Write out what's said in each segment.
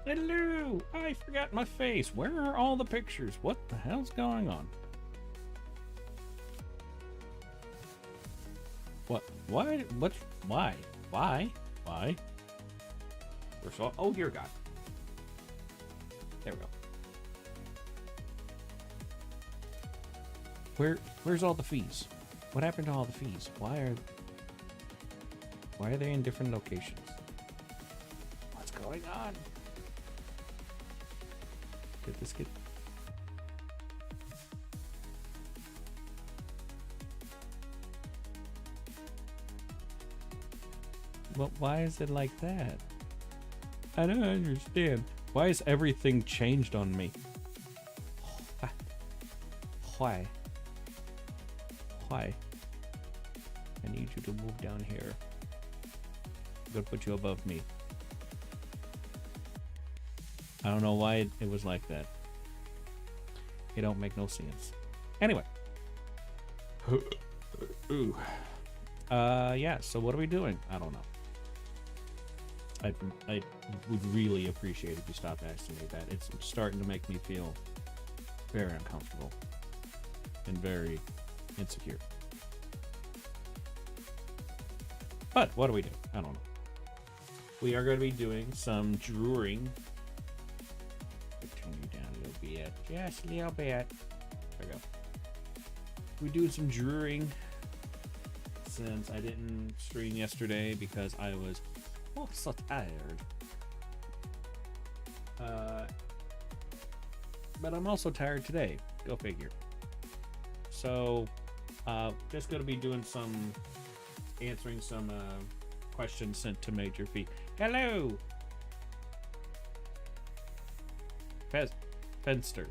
Hello! I forgot my face. Where are all the pictures? What the hell's going on? What? Why? What? Why? Why? Why? First of all, oh, dear God. There we go. Where's all the fees? What happened to all the fees? Why are they in different locations? What's going on? Did this get... Well, why is it like that? I don't understand. Why is everything changed on me? Why? Why? I need you to move down here. I'm gonna put you above me. I don't know why it was like that. It don't make no sense. Anyway. Ooh. Yeah, so what are we doing? I don't know. I would really appreciate if you stopped asking me that. It's starting to make me feel very uncomfortable and very insecure. But what do we do? I don't know. We are going to be doing some drawing. Turn you down a little bit, just a little bit. There we go. We're doing some drawing since I didn't stream yesterday because I was so tired. But I'm also tired today. Go figure. So, just going to be doing answering some questions sent to Major Phee. Hello! Fenster.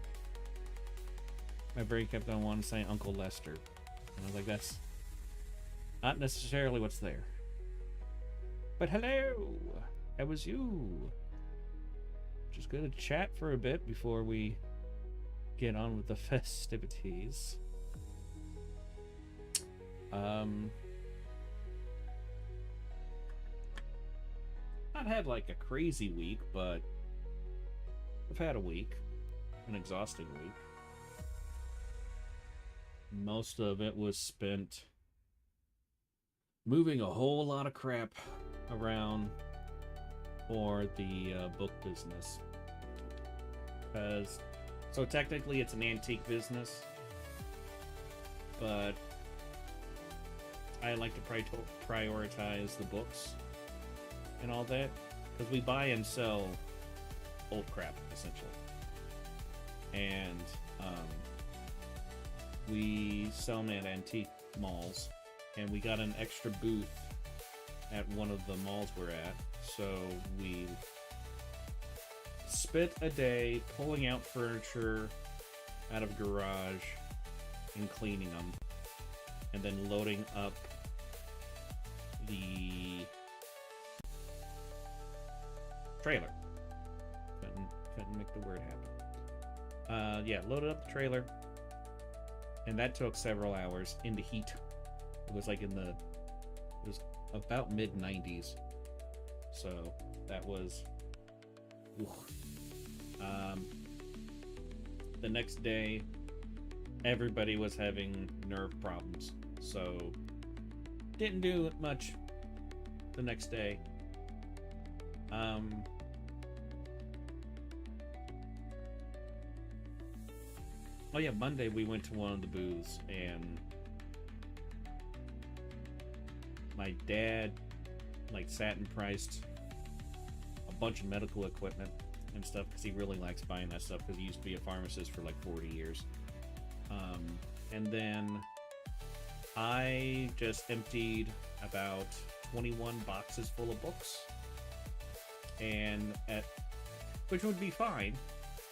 My brain kept on wanting to say Uncle Lester. And I was like, that's not necessarily what's there. But hello! That was you. Just gonna chat for a bit before we get on with the festivities. Not had like a crazy week, but I've had a week. An exhausting week. Most of it was spent moving a whole lot of crap around for the book business. So technically it's an antique business, but I like to prioritize the books and all that, because we buy and sell old crap, essentially. And we sell them at antique malls, and we got an extra booth at one of the malls we're at, so we spent a day pulling out furniture out of a garage and cleaning them, and then loading up the trailer. Couldn't make the word happen. Yeah, loaded up the trailer, and that took several hours in the heat. It was like it was about mid-90s, so that was the next day everybody was having nerve problems, so didn't do much the next day. Oh yeah, Monday we went to one of the booths, and my dad sat and priced a bunch of medical equipment and stuff, because he really likes buying that stuff, because he used to be a pharmacist for like 40 years. And then I just emptied about 21 boxes full of books, which would be fine,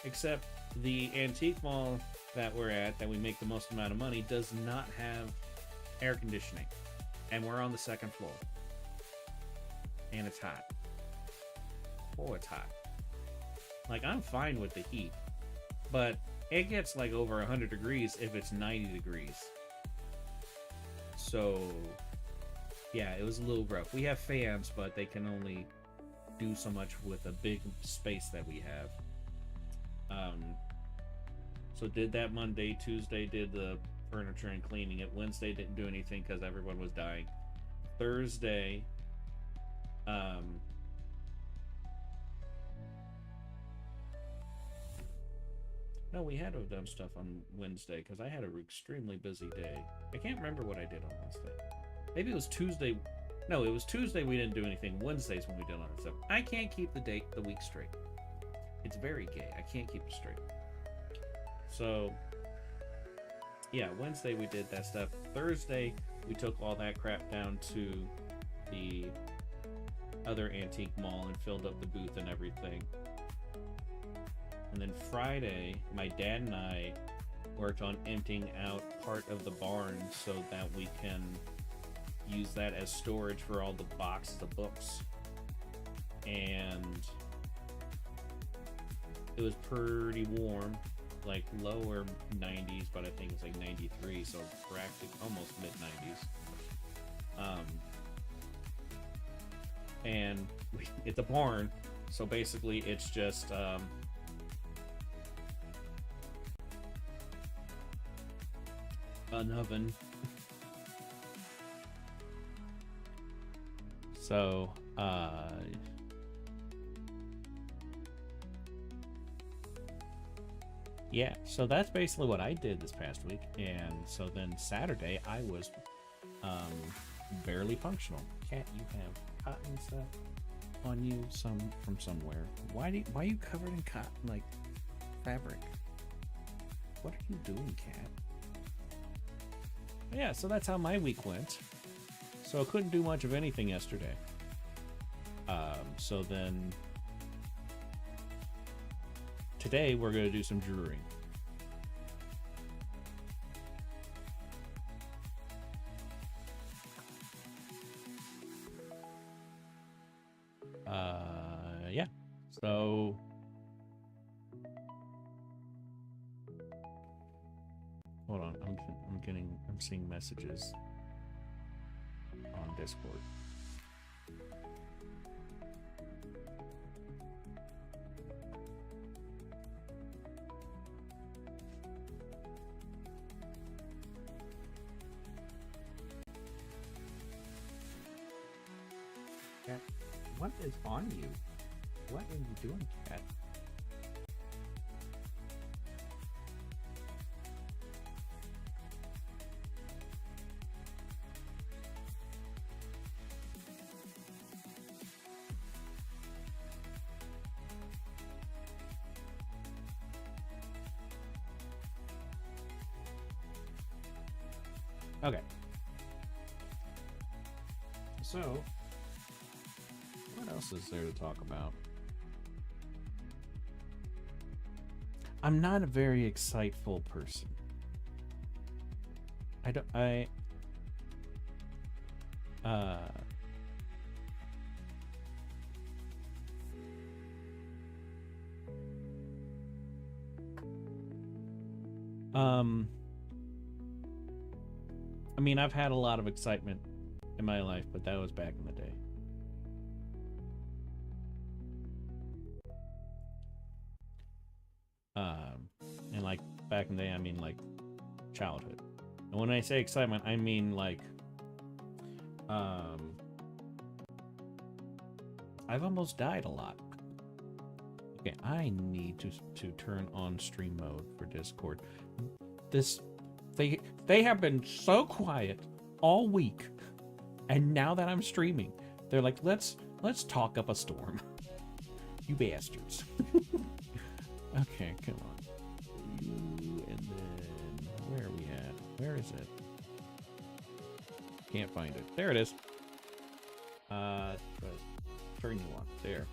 except the antique mall that we're at, that we make the most amount of money, does not have air conditioning, and we're on the second floor, and it's hot. Oh, it's hot. Like, I'm fine with the heat, but it gets like over 100 degrees if it's 90 degrees. So yeah, it was a little rough. We have fans, but they can only do so much with a big space that we have. So did that Monday. Tuesday did the furniture and cleaning it. Wednesday didn't do anything because everyone was dying. Thursday, no, we had to have done stuff on Wednesday because I had an extremely busy day. I can't remember what I did on Wednesday. Maybe it was Tuesday. No, it was Tuesday we didn't do anything. Wednesday's when we did all that stuff. I can't keep the week straight. It's very gay. I can't keep it straight. So, yeah, Wednesday we did that stuff. Thursday, we took all that crap down to the other antique mall and filled up the booth and everything. And then Friday, my dad and I worked on emptying out part of the barn so that we can use that as storage for all the boxes of books. And it was pretty warm, like lower 90s, but I think it's like 93, so practically almost mid 90s. And it's a barn, so basically it's just an oven. So yeah, so that's basically what I did this past week. And so then Saturday I was barely functional. Cat, you have cotton stuff on you from somewhere. Why are you covered in cotton, like fabric? What are you doing, cat? Yeah, so that's how my week went. So I couldn't do much of anything yesterday. So then today we're going to do some drawing. Yeah. So hold on, I'm seeing messages on Discord. Cat, what is on you? What are you doing, cat? Okay. So, what else is there to talk about? I'm not a very exciteful person. I mean, I've had a lot of excitement in my life, but that was back in the day. And like back in the day, I mean like childhood. And when I say excitement, I mean like I've almost died a lot. Okay, I need to turn on stream mode for Discord. They have been so quiet all week, and now that I'm streaming, they're like, let's talk up a storm. You bastards. Okay, come on. You, and then where are we at? Where is it? Can't find it. There it is. But turn you on. There.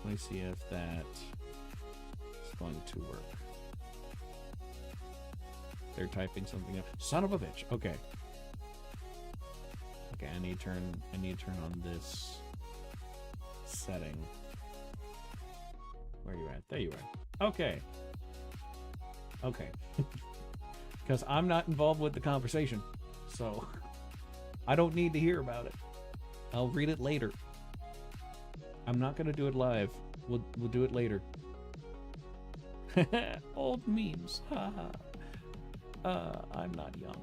Let me see if that is going to work. They're typing something up. Son of a bitch. Okay. Okay, I need to turn on this setting. Where are you at? There you are. Okay. Okay. because I'm not involved with the conversation, so I don't need to hear about it. I'll read it later. I'm not gonna do it live. We'll do it later. Old memes. I'm not young.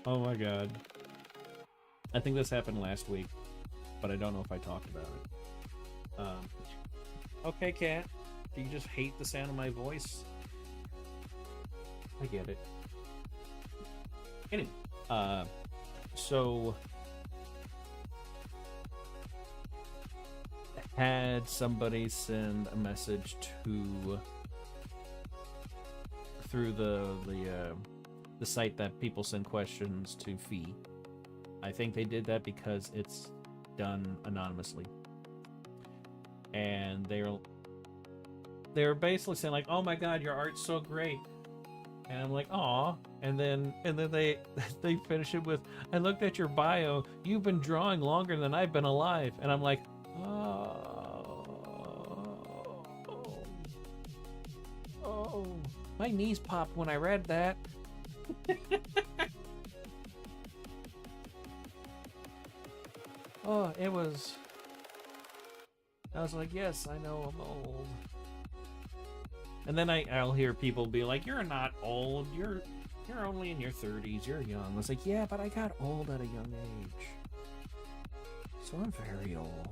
Oh my god. I think this happened last week, but I don't know if I talked about it. Okay, Cat. Do you just hate the sound of my voice? I get it. Anyway, so had somebody send a message through the site that people send questions to Phee. I think they did that because it's done anonymously, and they were basically saying like, "Oh my god, your art's so great," and I'm like, "Aw," and then they finish it with, "I looked at your bio. You've been drawing longer than I've been alive," and I'm like, oh, my knees popped when I read that. Oh, I was like, yes, I know I'm old. And then I'll hear people be like, "You're not old. You're only in your 30s. You're young." I was like, "Yeah, but I got old at a young age. So I'm very old."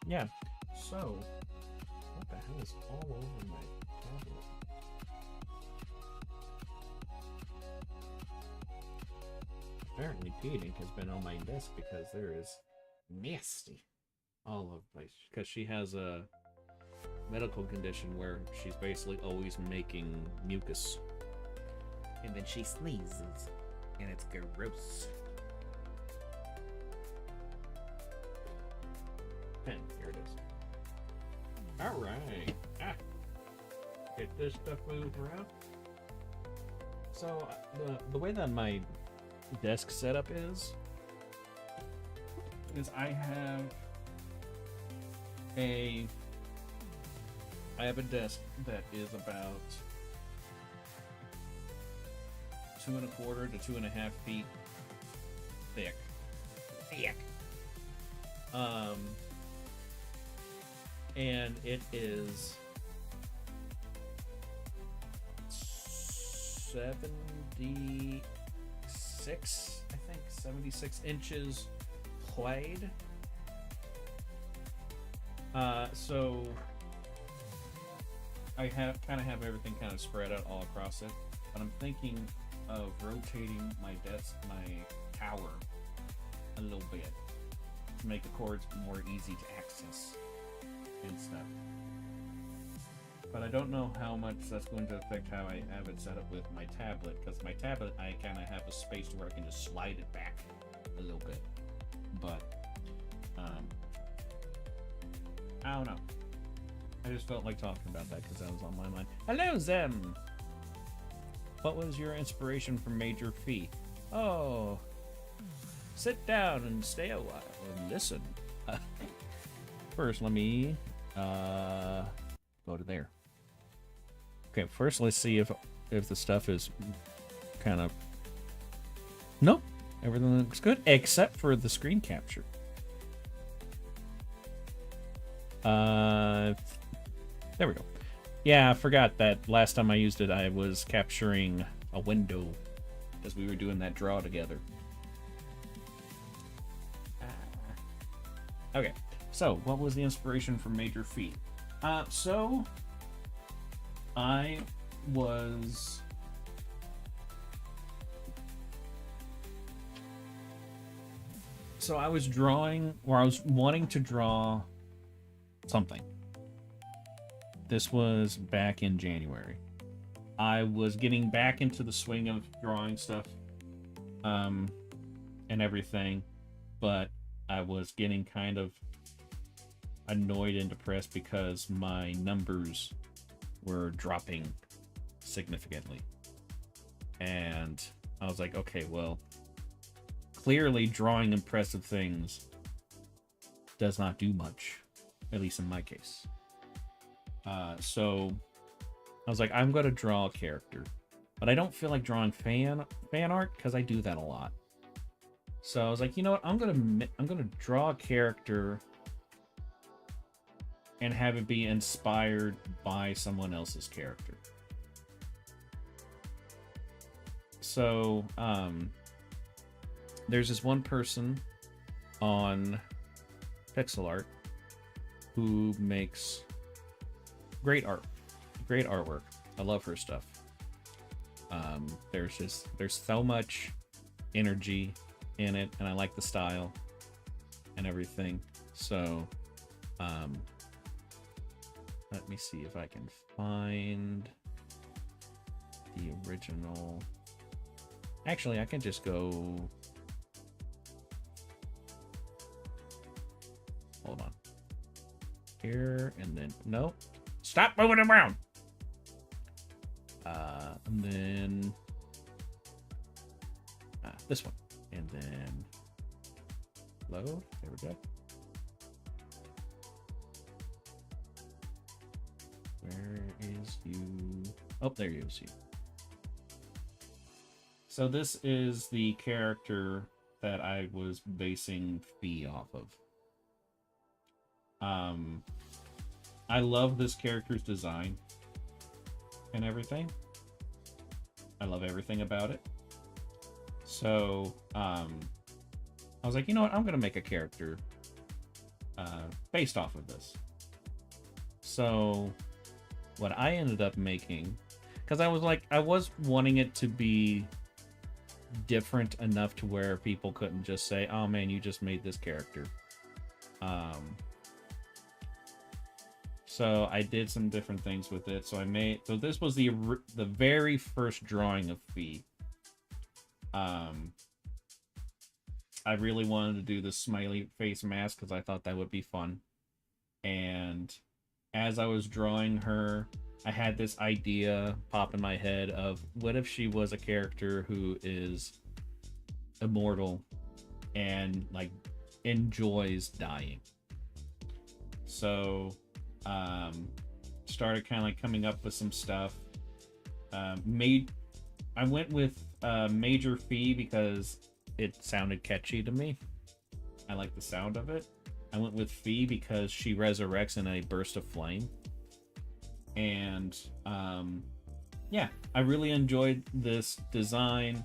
Yeah. So, what the hell is all over my tablet? Apparently, Pete ink has been on my desk because there is nasty all over the place. Because she has a medical condition where she's basically always making mucus. And then she sneezes, and it's gross. Pen, here it is. Alright. Get this stuff moved around. So, the way that my desk setup is I have a desk that is about 2¼ to 2.5 feet thick. And it is 76, I think, 76 inches played. So I have everything kind of spread out all across it, but I'm thinking of rotating my tower a little bit to make the cords more easy to access and stuff. But I don't know how much that's going to affect how I have it set up with my tablet, because my tablet I kind of have a space where I can just slide it back a little bit. But I don't know. I just felt like talking about that because that was on my mind. Hello, Zem! What was your inspiration for Major Phee? Oh, sit down and stay a while and listen. First, let me go to there. Okay, first let's see if the stuff is kind of... Nope, everything looks good except for the screen capture. There we go. Yeah, I forgot that last time I used it I was capturing a window because we were doing that draw together. Okay, so what was the inspiration for Major Phee? So I was drawing, or I was wanting to draw something. This was back in January. I was getting back into the swing of drawing stuff and everything, but I was getting kind of annoyed and depressed because my numbers were dropping significantly. And I was like, okay, well, clearly drawing impressive things does not do much, at least in my case. So I was like, I'm going to draw a character, but I don't feel like drawing fan art because I do that a lot. So I was like, you know what? I'm gonna draw a character and have it be inspired by someone else's character. So there's this one person on pixel art who makes great artwork. I love her stuff. There's so much energy in it, and I like the style and everything. So let me see if I can find the original. Actually, I can just go, hold on here, and then no, stop moving around. And then this one, and then load. There we go. Where is you? Oh, there you see. So this is the character that I was basing Phee off of. I love this character's design and everything. I love everything about it. So I was like, you know what? I'm gonna make a character based off of this. So what I ended up making, because I was wanting it to be different enough to where people couldn't just say, oh man, you just made this character. So I did some different things with it. So this was the very first drawing of Phee. I really wanted to do the smiley face mask because I thought that would be fun. And as I was drawing her, I had this idea pop in my head of what if she was a character who is immortal and like enjoys dying. So started kind of like coming up with some stuff. I went with Major Phee because it sounded catchy to me. I like the sound of it. I went with Phee because she resurrects in a burst of flame. And yeah, I really enjoyed this design,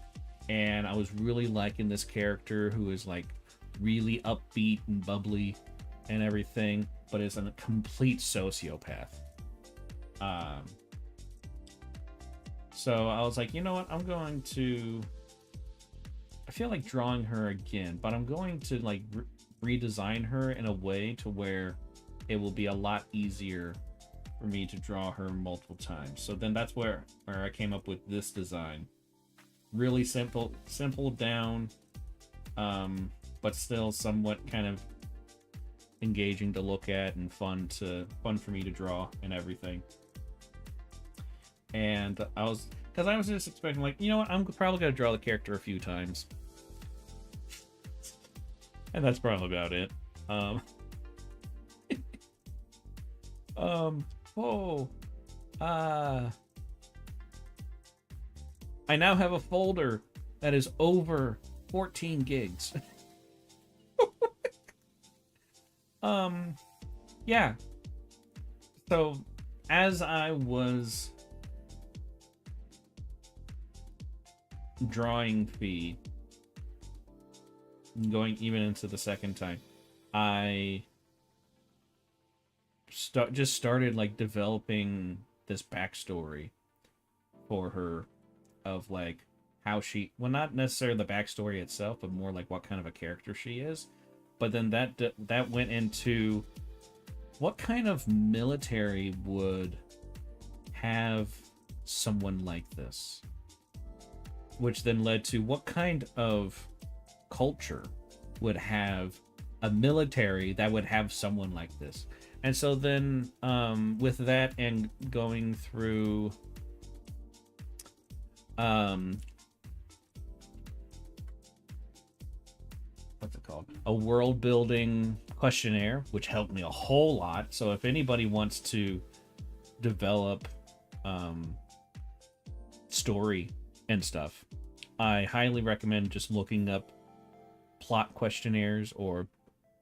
and I was really liking this character who is like really upbeat and bubbly and everything, but is a complete sociopath. So I was like, you know what? I feel like drawing her again, but I'm going to like redesign her in a way to where it will be a lot easier for me to draw her multiple times. So then that's where I came up with this design. Really simple down, but still somewhat kind of engaging to look at and fun for me to draw and everything. And I was just expecting, like, you know what, I'm probably gonna draw the character a few times, and that's probably about it. I now have a folder that is over 14 gigs. Yeah. So as I was drawing Phee, going even into the second time, I just started like developing this backstory for her of like how she, well, not necessarily the backstory itself, but more like what kind of a character she is. But then that went into what kind of military would have someone like this, which then led to what kind of culture would have a military that would have someone like this. And so then with that and going through called? A world building questionnaire, which helped me a whole lot. So if anybody wants to develop story and stuff, I highly recommend just looking up plot questionnaires or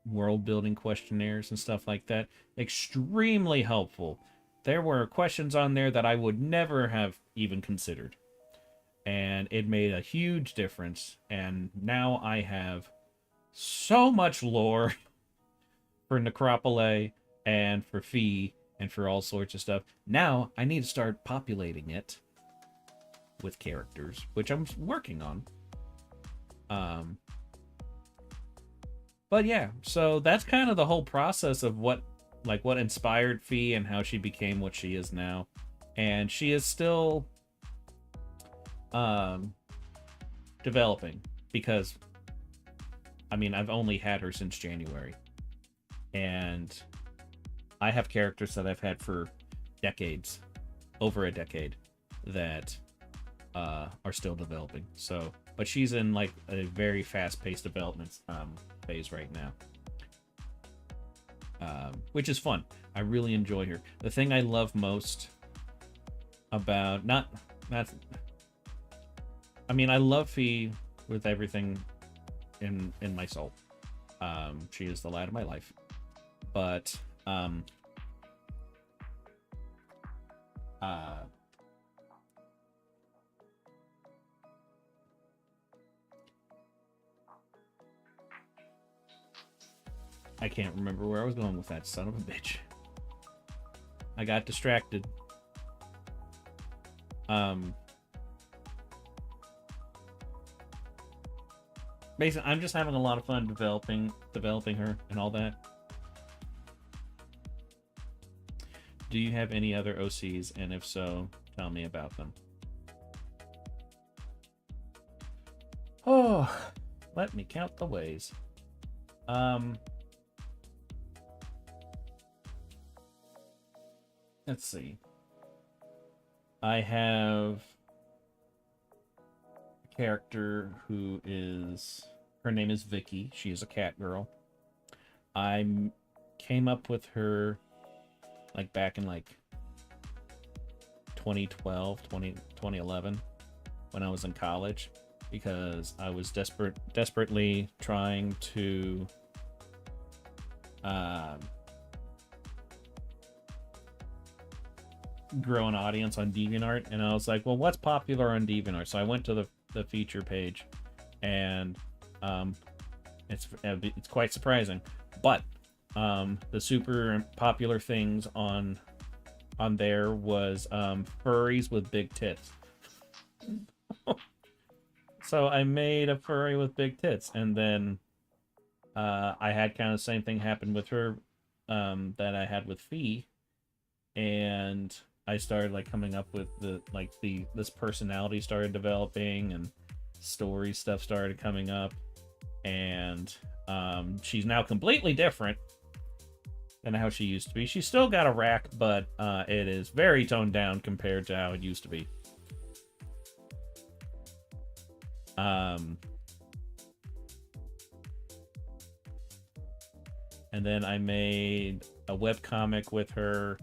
world building questionnaires and stuff like that. Extremely helpful. There were questions on there that I would never have even considered, and it made a huge difference. And now I have so much lore for Necropole and for Phee and for all sorts of stuff. Now I need to start populating it with characters, which I'm working on. But yeah, so that's kind of the whole process of what inspired Phee and how she became what she is now. And she is still developing, because I mean, I've only had her since January, and I have characters that I've had for decades, over a decade, that are still developing. So, but she's in like a very fast-paced development phase right now, which is fun. I really enjoy her. The thing I love most about I love Phee with everything in my soul. She is the light of my life, but I can't remember where I was going with that, son of a bitch. I got distracted. Basically, I'm just having a lot of fun developing her and all that. Do you have any other OCs? And if so, tell me about them. Oh, let me count the ways. Let's see. I have a character who is... Her name is Vicky. She is a cat girl. I came up with her like back in like 2011 when I was in college, because I was desperately trying to grow an audience on DeviantArt, and I was like, well, what's popular on DeviantArt? So I went to the feature page, and it's quite surprising, but the super popular things on there was furries with big tits. So I made a furry with big tits, and then I had kind of the same thing happen with her that I had with Phee, and I started like coming up with this personality started developing, and story stuff started coming up, and she's now completely different than how she used to be. She's still got a rack, but it is very toned down compared to how it used to be. And then I made a webcomic with her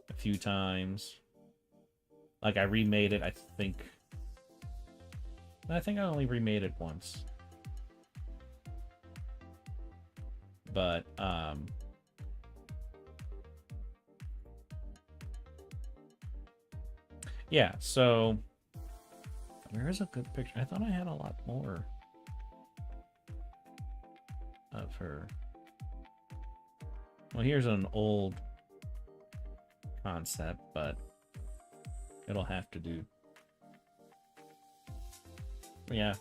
a few times. Like, I remade it, I think I only remade it once. But, yeah, so where is a good picture? I thought I had a lot more of her. Well, here's an old concept, but it'll have to do. Yeah.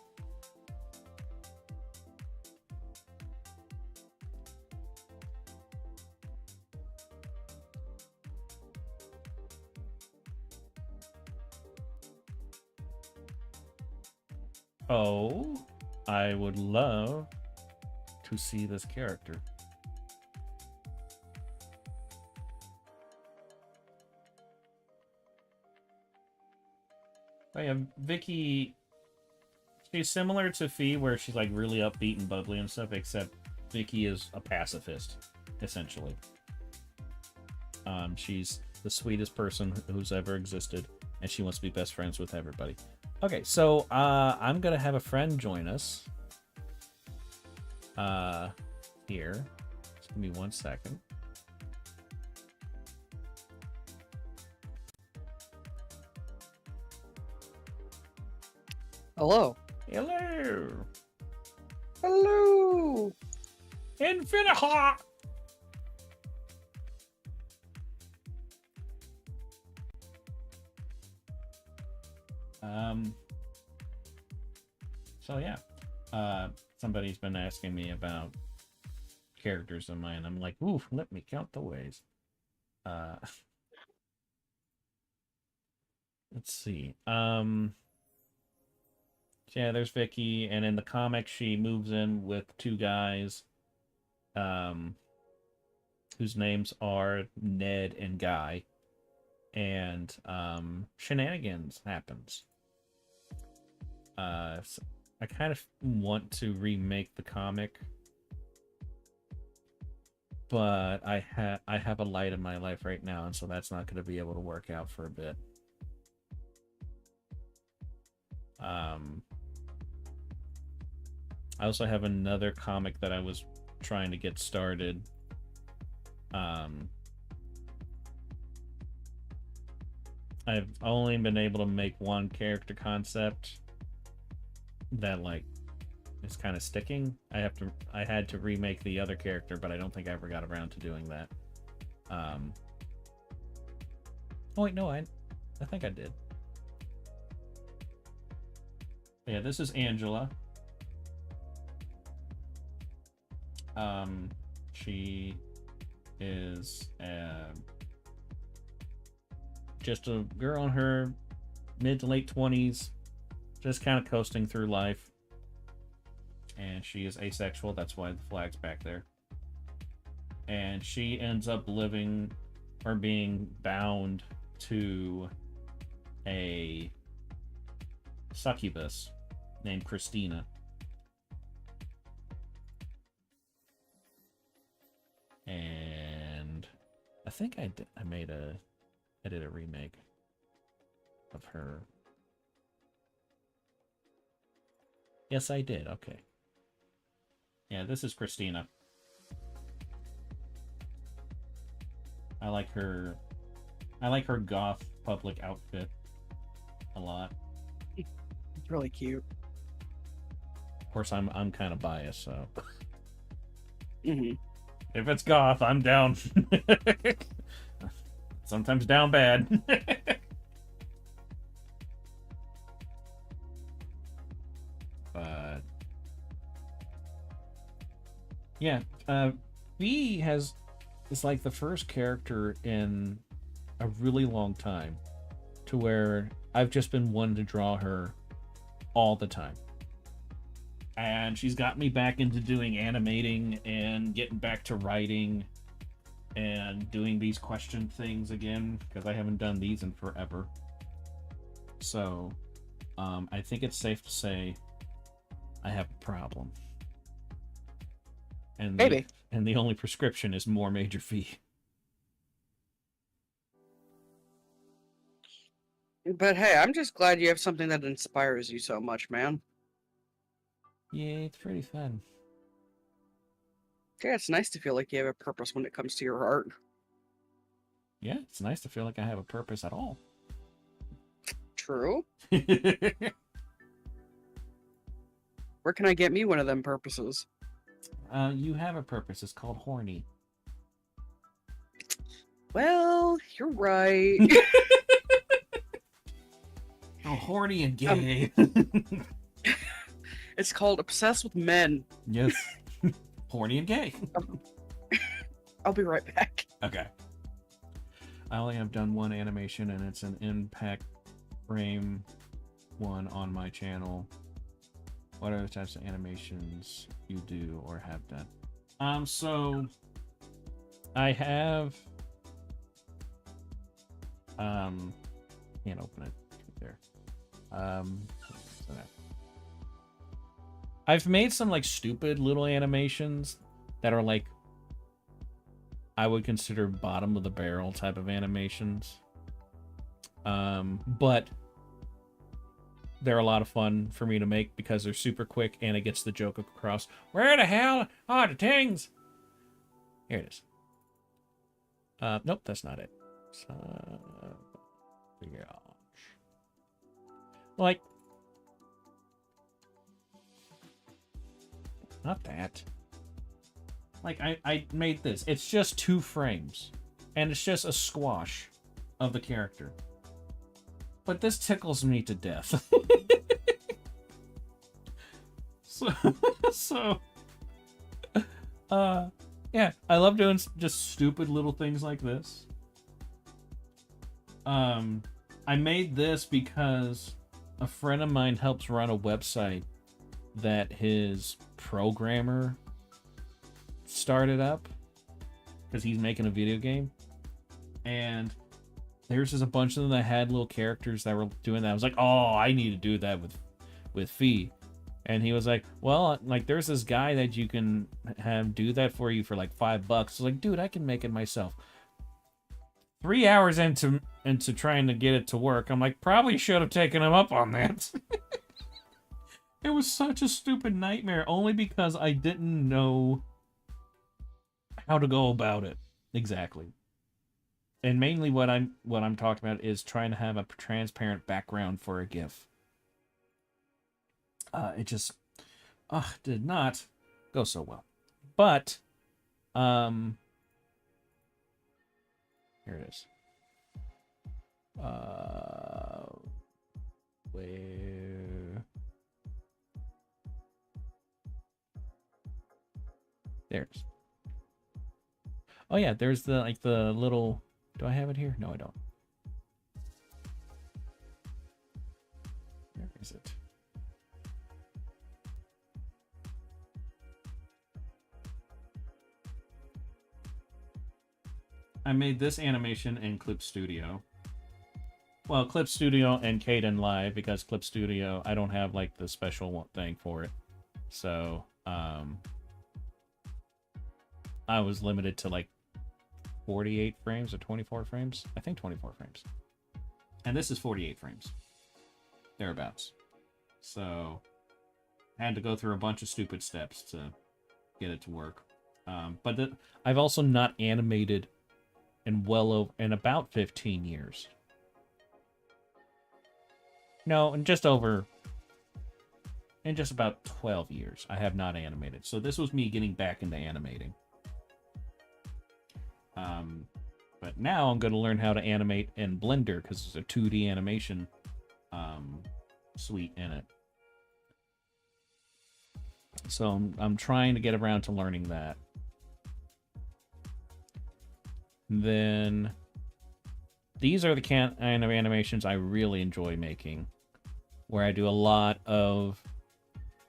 Oh, I would love to see this character. Oh yeah, Vicky She's similar to Phee, where she's like really upbeat and bubbly and stuff, except Vicky is a pacifist, essentially. She's the sweetest person who's ever existed, and she wants to be best friends with everybody. Okay, so I'm gonna have a friend join us. Here. Just give me 1 second. Hello. Hello. Hello. Infinita. So yeah, somebody's been asking me about characters of mine. I'm like, ooh, let me count the ways. Let's see. Yeah, there's Vicky, and in the comic, she moves in with 2 guys, whose names are Ned and Guy, and shenanigans happens. So I kind of want to remake the comic, but I have a light in my life right now, and so that's not going to be able to work out for a bit. I also have another comic that I was trying to get started. I've only been able to make one character concept that like is kind of sticking. I had to remake the other character, but I don't think I ever got around to doing that. Oh wait, no, I think I did. Yeah, this is Angela. She is just a girl in her mid to late 20s, just kind of coasting through life. And she is asexual, that's why the flag's back there. And she ends up living or being bound to a succubus named Christina. And I think I did a remake of her. Yes, I did. Okay. Yeah, this is Christina. I like her goth public outfit a lot. It's really cute. Of course, I'm kind of biased, so. Mm-hmm. If it's goth, I'm down. Sometimes down bad. But yeah, Phee is like the first character in a really long time to where I've just been wanting to draw her all the time. And she's got me back into doing animating and getting back to writing and doing these question things again, because I haven't done these in forever. So I think it's safe to say I have a problem. And Maybe. And the only prescription is more Major Phee. But hey, I'm just glad you have something that inspires you so much, man. Yeah, it's pretty fun. Yeah, it's nice to feel like you have a purpose when it comes to your art. Yeah, it's nice to feel like I have a purpose at all. True. Where can I get me one of them purposes? You have a purpose. It's called horny. Well, you're right. Oh, horny and gay. It's called obsessed with men. Yes. Horny and gay. I'll be right back. Okay. I only have done one animation, and it's an impact frame one on my channel. What other types of animations you do or have done? So I have can't open it there. I've made some like stupid little animations that are like I would consider bottom of the barrel type of animations. But they're a lot of fun for me to make because they're super quick and it gets the joke across. Where the hell are the things? Here it is. Nope, that's not it. Yeah. Like, not that. Like, I made this. It's just 2 frames. And it's just a squash of the character. But this tickles me to death. so, yeah, I love doing just stupid little things like this. I made this because a friend of mine helps run a website that his programmer started up because he's making a video game, and there's just a bunch of them that had little characters that were doing that. I was like, oh, I need to do that with Phee. And he was like, well, like, there's this guy that you can have do that for you for like $5. I was like, dude, I can make it myself. 3 hours into trying to get it to work, I'm like, probably should have taken him up on that. It was such a stupid nightmare, only because I didn't know how to go about it exactly. And mainly what I'm talking about is trying to have a transparent background for a GIF. It just did not go so well. But here it is. Where? There it is. Oh yeah, there's the little. Do I have it here? No, I don't. Where is it? I made this animation in Clip Studio. Well, Clip Studio and Kden Live, because Clip Studio, I don't have like the special thing for it. So, I was limited to like 48 frames or 24 frames. I think 24 frames. And this is 48 frames. Thereabouts. So, I had to go through a bunch of stupid steps to get it to work. But I've also not animated in about 15 years. No, in just about 12 years, I have not animated. So this was me getting back into animating. But now I'm going to learn how to animate in Blender because there's a 2D animation suite in it. So I'm trying to get around to learning that. Then these are the kind of animations I really enjoy making, where I do a lot of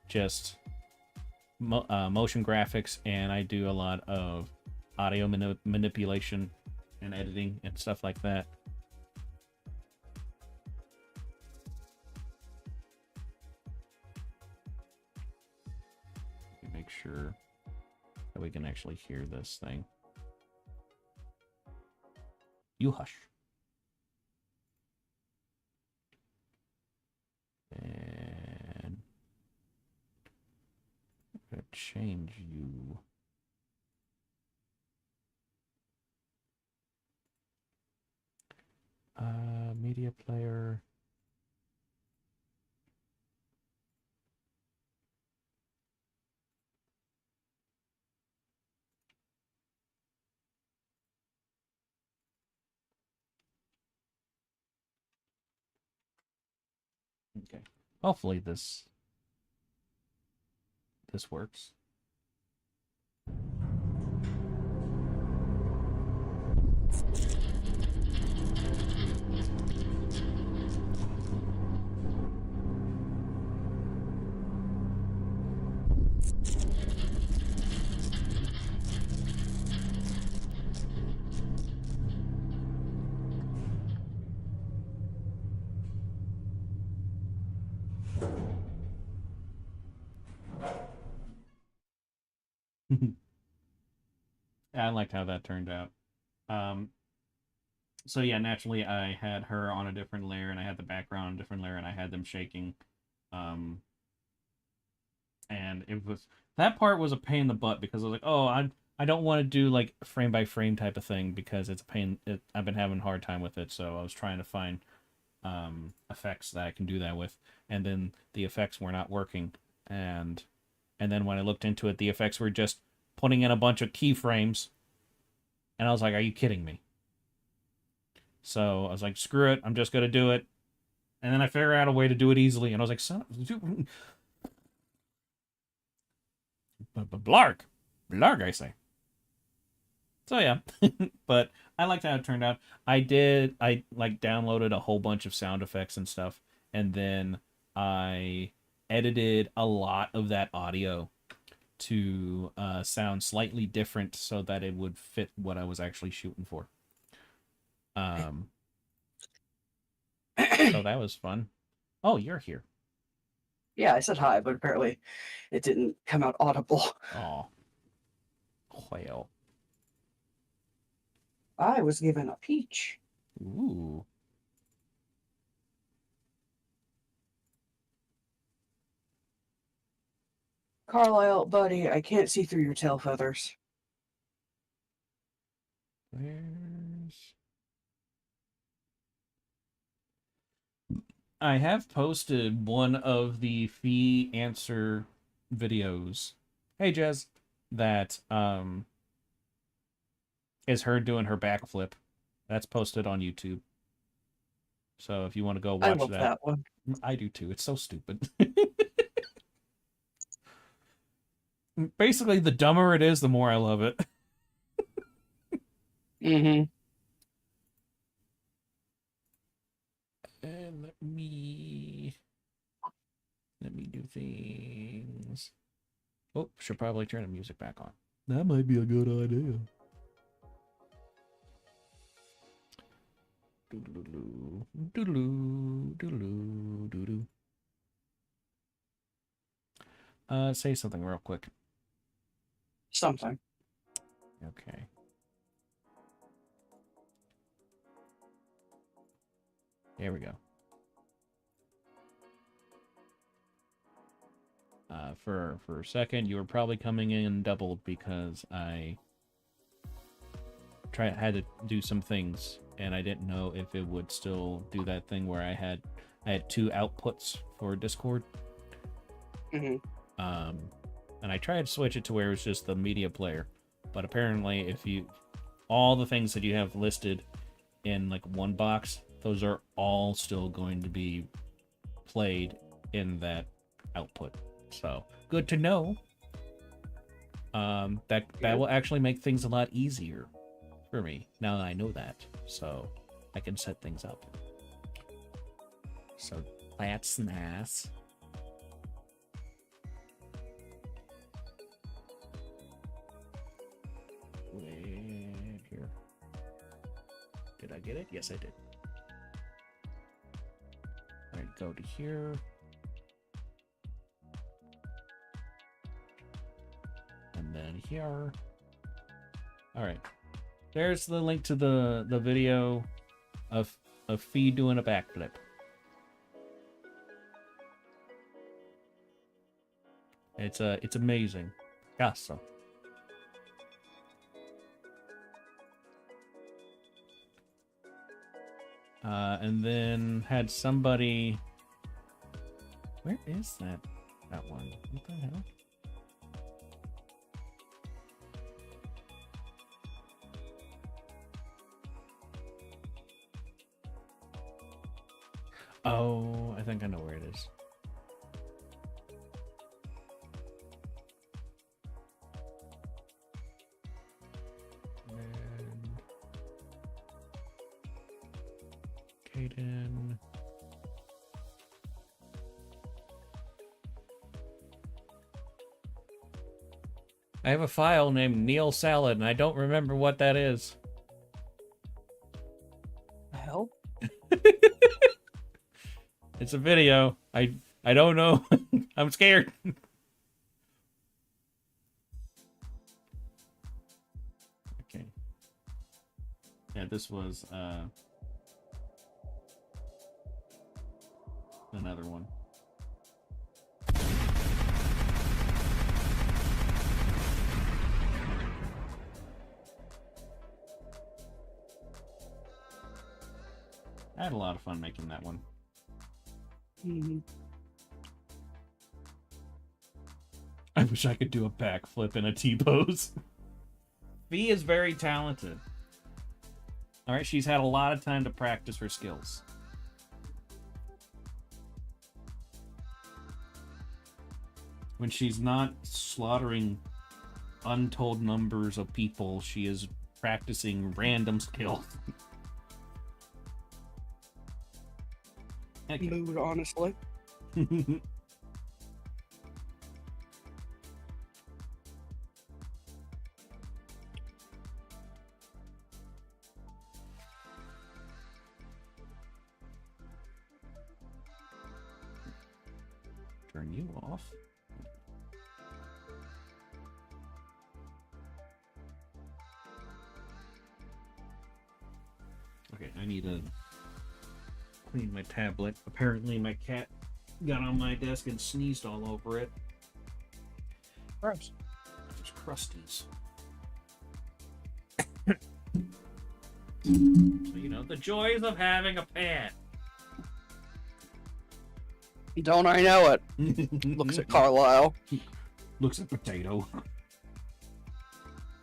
just motion graphics, and I do a lot of audio manipulation and editing and stuff like that. Make sure that we can actually hear this thing. You hush. And I'm gonna change you. Media player. Okay. Hopefully this works. I liked how that turned out. Um, so yeah, naturally I had her on a different layer, and I had the background on a different layer, and I had them shaking. Um, and it was that part was a pain in the butt because I was like, oh, I don't want to do like frame by frame type of thing because it's a pain. I've been having a hard time with it, so I was trying to find effects that I can do that with, and then the effects were not working, and then when I looked into it, the effects were just putting in a bunch of keyframes, and I was like, are you kidding me? So I was like, screw it, I'm just gonna do it, and then I figured out a way to do it easily, and I was like, son, blarg, blarg, I say. So yeah, but I liked how it turned out. I like downloaded a whole bunch of sound effects and stuff, and then I edited a lot of that audio to sound slightly different so that it would fit what I was actually shooting for. Um, so that was fun. Oh, you're here. Yeah, I said hi, but apparently it didn't come out audible. Oh, well. I was given a peach. Ooh. Carlisle, buddy, I can't see through your tail feathers. Where's... I have posted one of the Phee answer videos. Hey, Jez. That is her doing her backflip. That's posted on YouTube. So if you want to go I watch love that, that one. I do too. It's so stupid. Basically, the dumber it is, the more I love it. Mm-hmm. And let me do things. Oh, should probably turn the music back on. That might be a good idea. Doodaloo, doodaloo, doodaloo, doodoo. Say something real quick. Something. Okay. There we go. For a second, you were probably coming in doubled because I had to do some things, and I didn't know if it would still do that thing where I had two outputs for Discord. Mm-hmm. And I tried to switch it to where it was just the media player, but apparently, if you all the things that you have listed in like one box, those are all still going to be played in that output. So good to know. That will actually make things a lot easier for me now that I know that, so I can set things up. So that's nice. Wait here. Did I get it? Yes, I did. All right, go to here. And then here. All right. There's the link to the video of Phee doing a backflip. It's amazing. Awesome. And then had somebody. Where is that one? What the hell? Oh, I think I know where it is. And Caden. I have a file named Neil Salad, and I don't remember what that is. The hell? It's a video. I don't know. I'm scared. this was another one. I had a lot of fun making that one. Mm-hmm. I wish I could do a backflip in a T-pose. Phee is very talented. Alright, she's had a lot of time to practice her skills. When she's not slaughtering untold numbers of people, she is practicing random skills. Okay. Mood, honestly. Turn you off. Okay, I need to clean my tablet. Apparently my cat got on my desk and sneezed all over it. Gross. There's crusties. So, you know, the joys of having a pet. Don't I know it? Looks at Carlisle. Looks at Potato.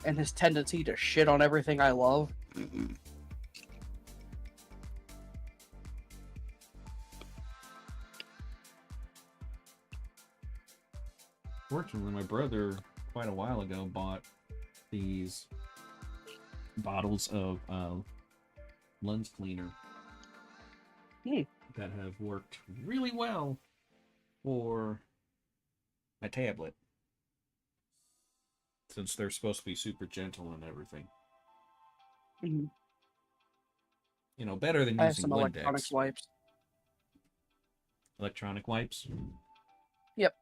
And his tendency to shit on everything I love. Fortunately, my brother, quite a while ago, bought these bottles of lens cleaner that have worked really well for my tablet. Since they're supposed to be super gentle and everything. Mm-hmm. You know, better than I have using some electronic Windex. wipes. Electronic wipes? Yep.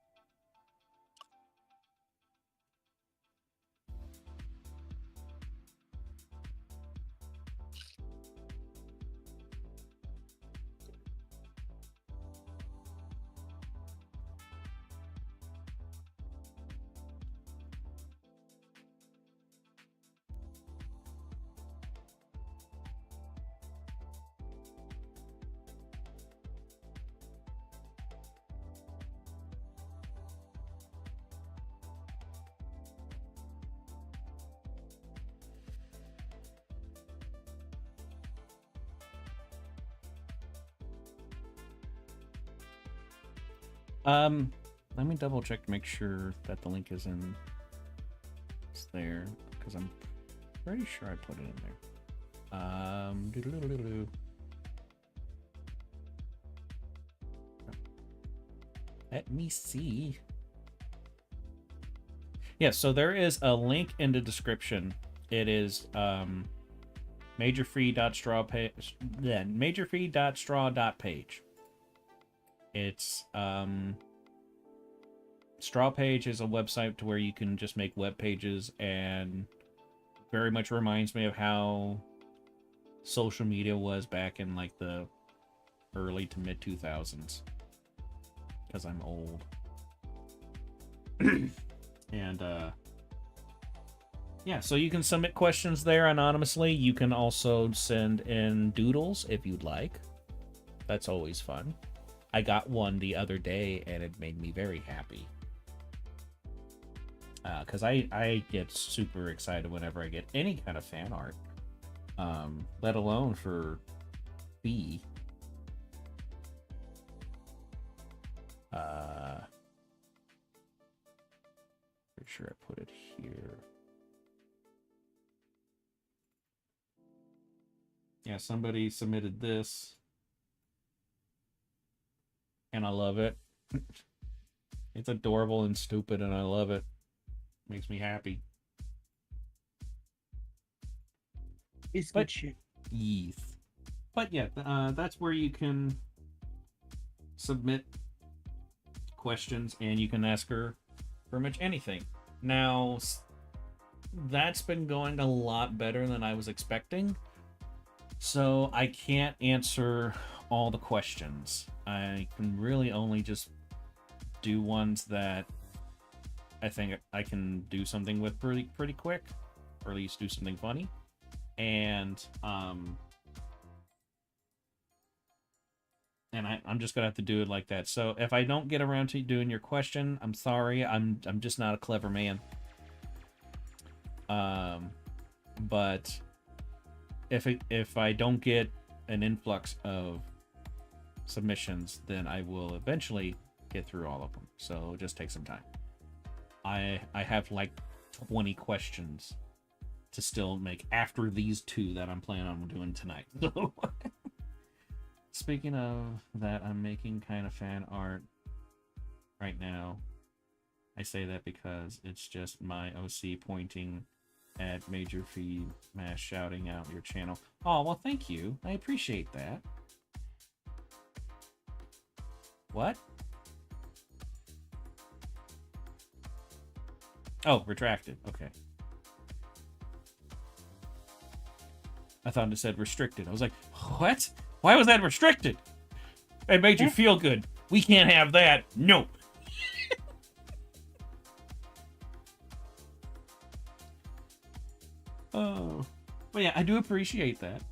Let me double check to make sure that the link is in. It's there, because I'm pretty sure I put it in there. Doo-doo-doo-doo-doo. Let me see. Yeah, so there is a link in the description. It is majorphee.straw.page. It's Straw Page is a website to where you can just make web pages, and very much reminds me of how social media was back in like the early to mid 2000s, because I'm old. And yeah, so you can submit questions there anonymously. You can also send in doodles if you'd like. That's always fun. I got one the other day and it made me very happy. Because I get super excited whenever I get any kind of fan art. Let alone for Phee. Pretty sure I put it here. Yeah, somebody submitted this. And I love it. It's adorable and stupid, and I love it. Makes me happy. It's But- good shit. Yes. But yeah, that's where you can submit questions, and you can ask her pretty much anything. Now, that's been going a lot better than I was expecting. So I can't answer all the questions. I can really only just do ones that I think I can do something with pretty quick, or at least do something funny. And I'm just gonna have to do it like that. So if I don't get around to doing your question, I'm sorry. I'm just not a clever man. But if I don't get an influx of submissions, then I will eventually get through all of them. So it'll just take some time. I have like 20 questions to still make after these 2 that I'm planning on doing tonight. Speaking of that, I'm making kind of fan art right now. I say that because it's just my OC pointing at Major Phee Mash shouting out your channel. Oh, well, thank you. I appreciate that. What? Oh, retracted. Okay. I thought it said restricted. I was like, what? Why was that restricted? It made you feel good. We can't have that. Nope. Oh. But yeah, I do appreciate that.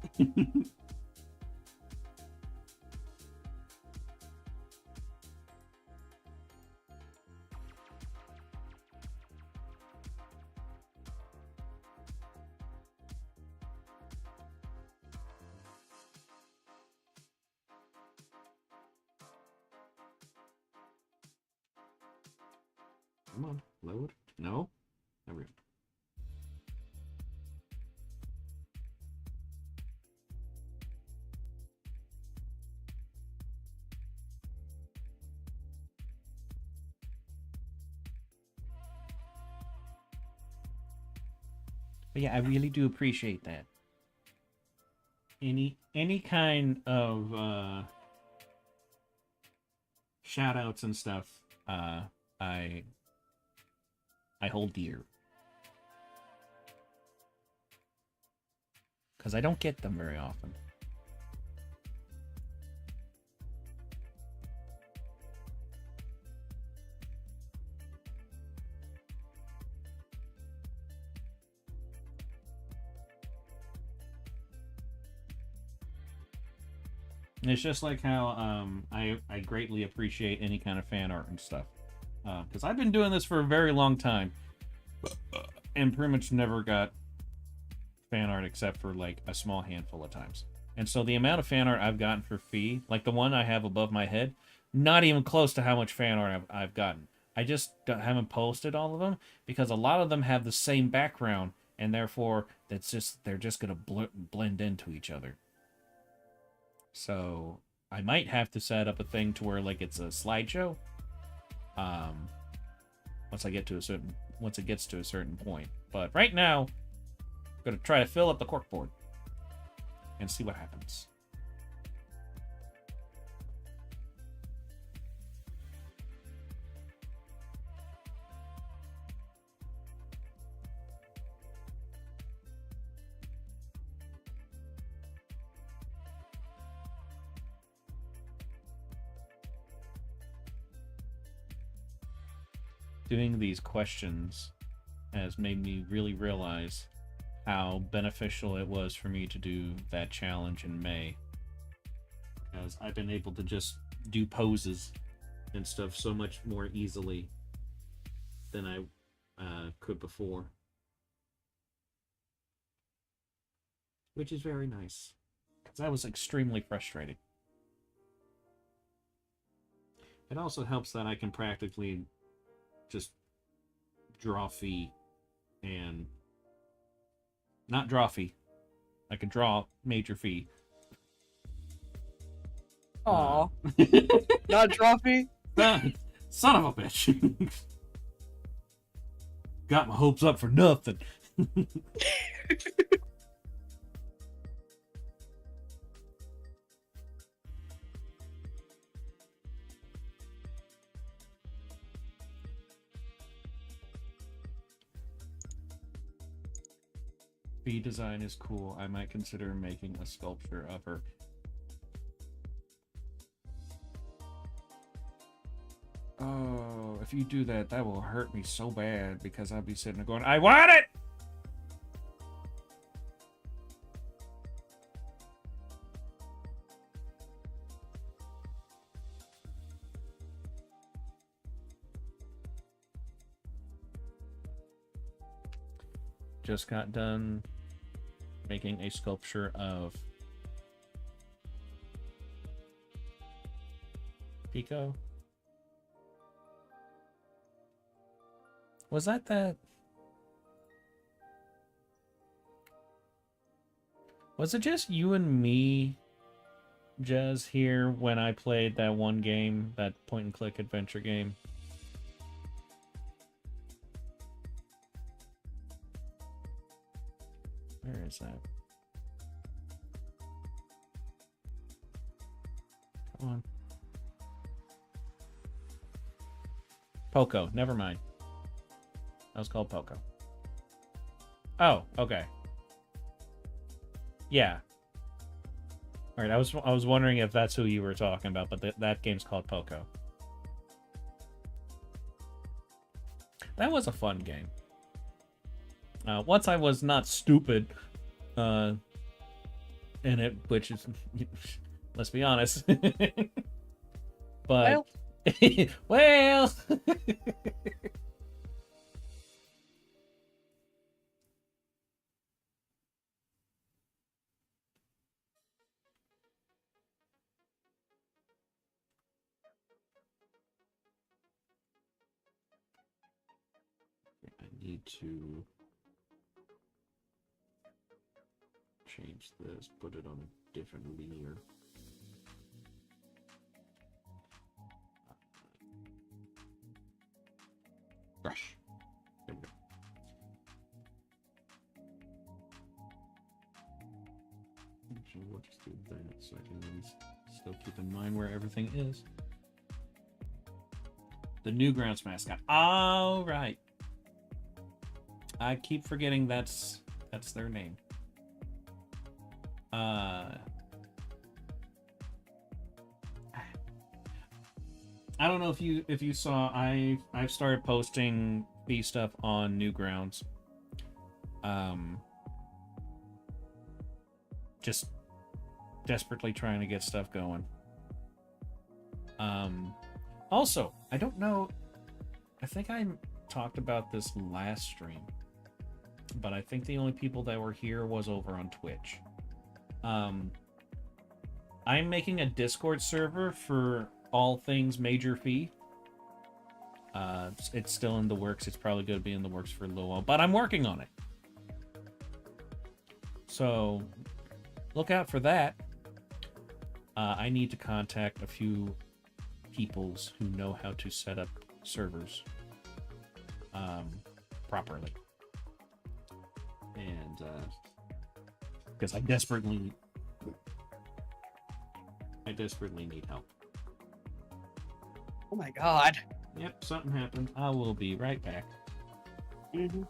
Come on, load. No? There we go. But yeah, I really do appreciate that. Any kind of shout outs and stuff, I hold dear. Because I don't get them very often. It's just like how I greatly appreciate any kind of fan art and stuff. Because I've been doing this for a very long time. And pretty much never got fan art except for like a small handful of times. And so the amount of fan art I've gotten for Phee, like the one I have above my head, not even close to how much fan art I've gotten. I just haven't posted all of them because a lot of them have the same background, and therefore they're just gonna blend into each other. So I might have to set up a thing to where like it's a slideshow. Once it gets to a certain point. But right now, I'm gonna try to fill up the corkboard and see what happens. Doing these questions has made me really realize how beneficial it was for me to do that challenge in May. Because I've been able to just do poses and stuff so much more easily than I could before. Which is very nice. Because I was extremely frustrated. It also helps that I can practically just draw Phee and not draw Phee. I could draw Major Phee. Aw. Not trophy? Son of a bitch. Got my hopes up for nothing. Phee design is cool. I might consider making a sculpture of her. Oh, if you do that, that will hurt me so bad because I'll be sitting there going, I want it! Just got done making a sculpture of Pico. Was that? Was it just you and me, Jez, here when I played that one game, that point-and-click adventure game? Where is that? Come on. Poco. Never mind. That was called Poco. Oh, okay. Yeah. All right. I was wondering if that's who you were talking about, but that game's called Poco. That was a fun game. Once I was not stupid in it, which is, let's be honest. But, well. I need to change this, put it on a different linear. Brush. There we go. Actually, we'll just do that so I can at least still keep in mind where everything is. The Newgrounds mascot. All right. I keep forgetting that's their name. I don't know if you saw, I've started posting Phee stuff on Newgrounds. Just desperately trying to get stuff going. Also, I don't know, I think I talked about this last stream, but I think the only people that were here was over on Twitch. I'm making a Discord server for all things Major Phee. It's still in the works. It's probably going to be in the works for a little while, but I'm working on it. So look out for that. I need to contact a few peoples who know how to set up servers properly. And because I desperately need help. Oh my god. Yep, something happened. I will be right back. Mm-hmm.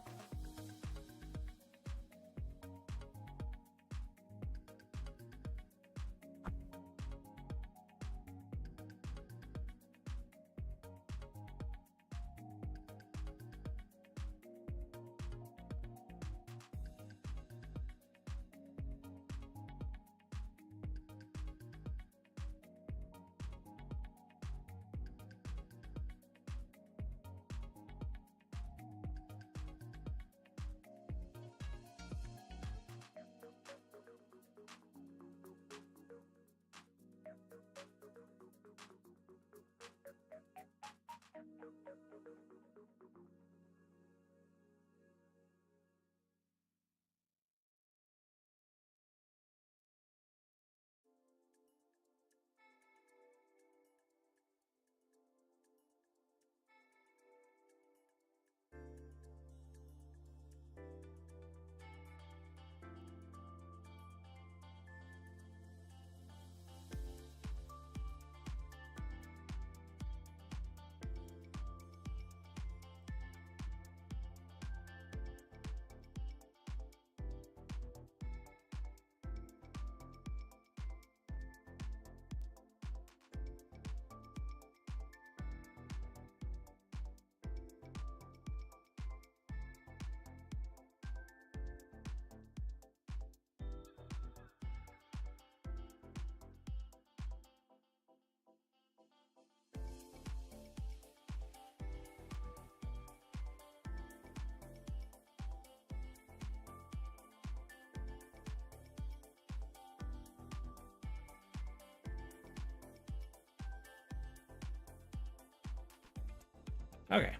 Okay.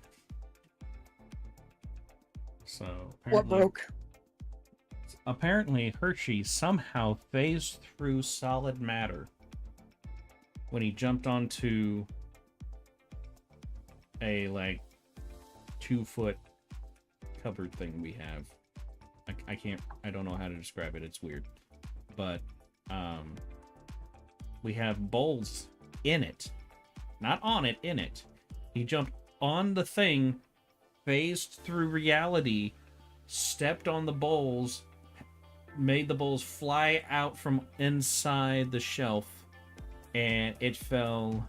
So What broke? apparently Hershey somehow phased through solid matter when he jumped onto a like 2-foot cupboard thing we have. I don't know how to describe it. It's weird. But we have bowls in it. Not on it, in it. He jumped on the thing, phased through reality, stepped on the bowls, made the bowls fly out from inside the shelf, and it fell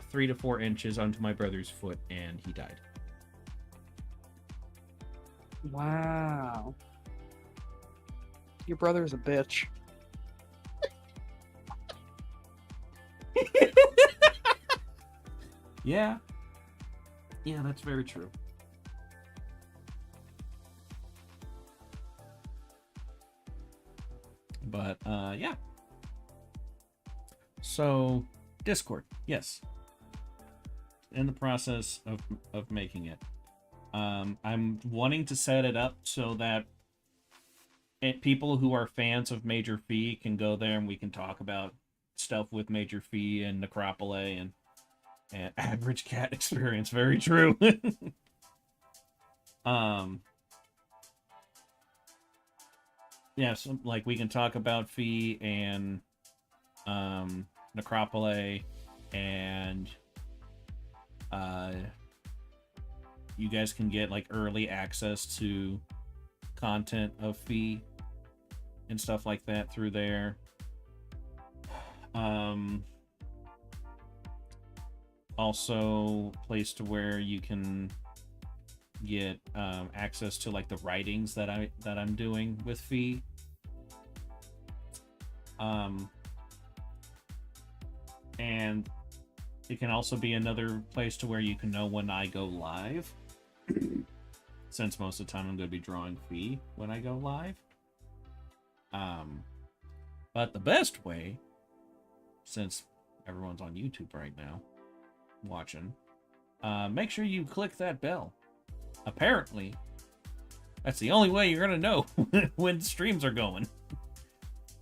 3 to 4 inches onto my brother's foot, and he died. Wow. Your brother's a bitch. Yeah. Yeah, that's very true. But, yeah. So, Discord, yes. In the process of making it. I'm wanting to set it up so that people who are fans of Major Phee can go there and we can talk about stuff with Major Phee and Necropole and Average Cat Experience. Very true. Yeah, so like we can talk about Phee and Necropole, and you guys can get like early access to content of Phee and stuff like that through there. Also place to where you can get access to like the writings that I'm doing with Phee. And it can also be another place to where you can know when I go live. Since most of the time I'm going to be drawing Phee when I go live. But the best way, since everyone's on YouTube right now watching, make sure you click that bell. Apparently, that's the only way you're going to know when streams are going.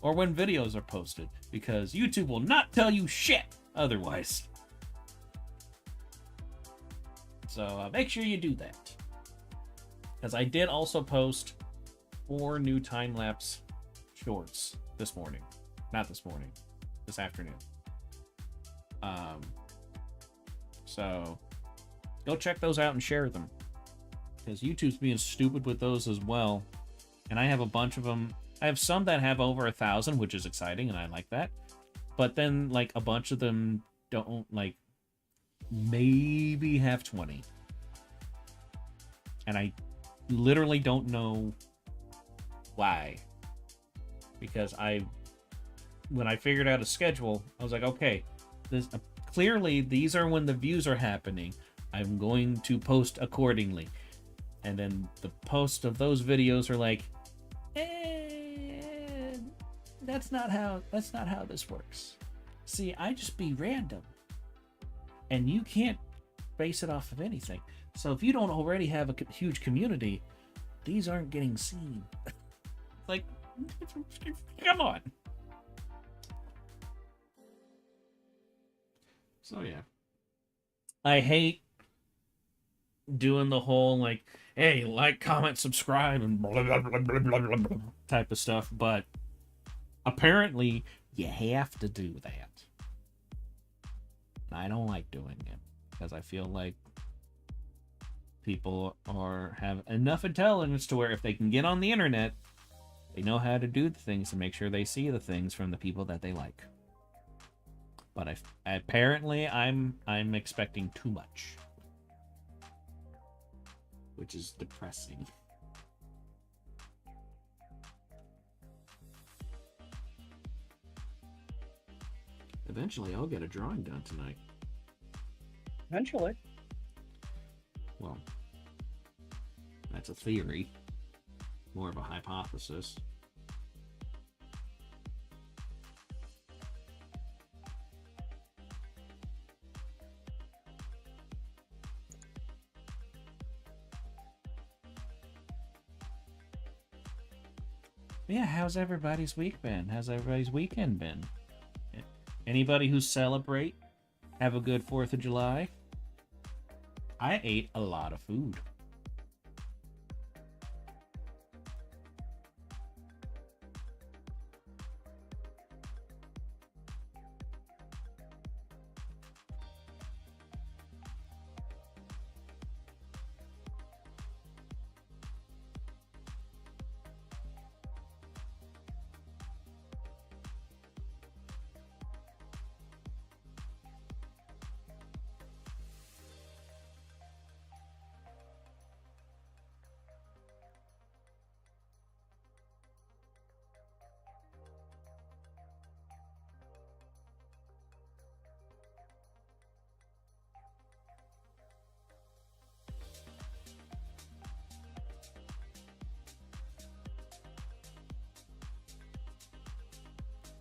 Or when videos are posted. Because YouTube will not tell you shit otherwise. So make sure you do that. Because I did also post 4 new time-lapse shorts this morning. Not this morning. This afternoon. So go check those out and share them. Because YouTube's being stupid with those as well. And I have a bunch of them. I have some that have over 1,000, which is exciting, and I like that. But then, like, a bunch of them don't, like, maybe have 20. And I literally don't know why. Because when I figured out a schedule, I was like, okay, clearly these are when the views are happening. I'm going to post accordingly. And then the post of those videos are like, that's not how this works. See, I just be random. And you can't base it off of anything. So if you don't already have a huge community, these aren't getting seen. Like, come on. So yeah. I hate doing the whole like, hey, like, comment, subscribe, and blah, blah, blah, blah, blah, blah, blah type of stuff, but apparently you have to do that. I don't like doing it because I feel like people have enough intelligence to where if they can get on the internet, they know how to do the things to make sure they see the things from the people that they like. But apparently I'm expecting too much, which is depressing. Eventually, I'll get a drawing done tonight. Eventually. Well, that's a theory. More of a hypothesis. Yeah, how's everybody's week been? How's everybody's weekend been? Anybody who celebrate, have a good 4th of July? I ate a lot of food.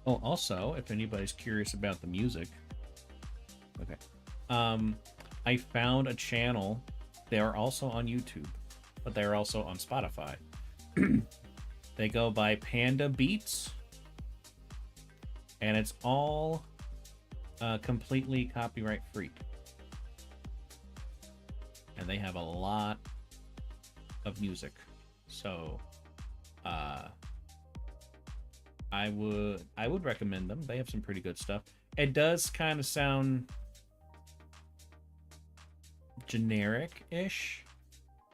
Oh, also, if anybody's curious about the music, okay. I found a channel. They are also on YouTube, but they're also on Spotify. They go by Panda Beats, and it's all completely copyright free. And they have a lot of music, so I would recommend them. They have some pretty good stuff. It does kind of sound generic-ish,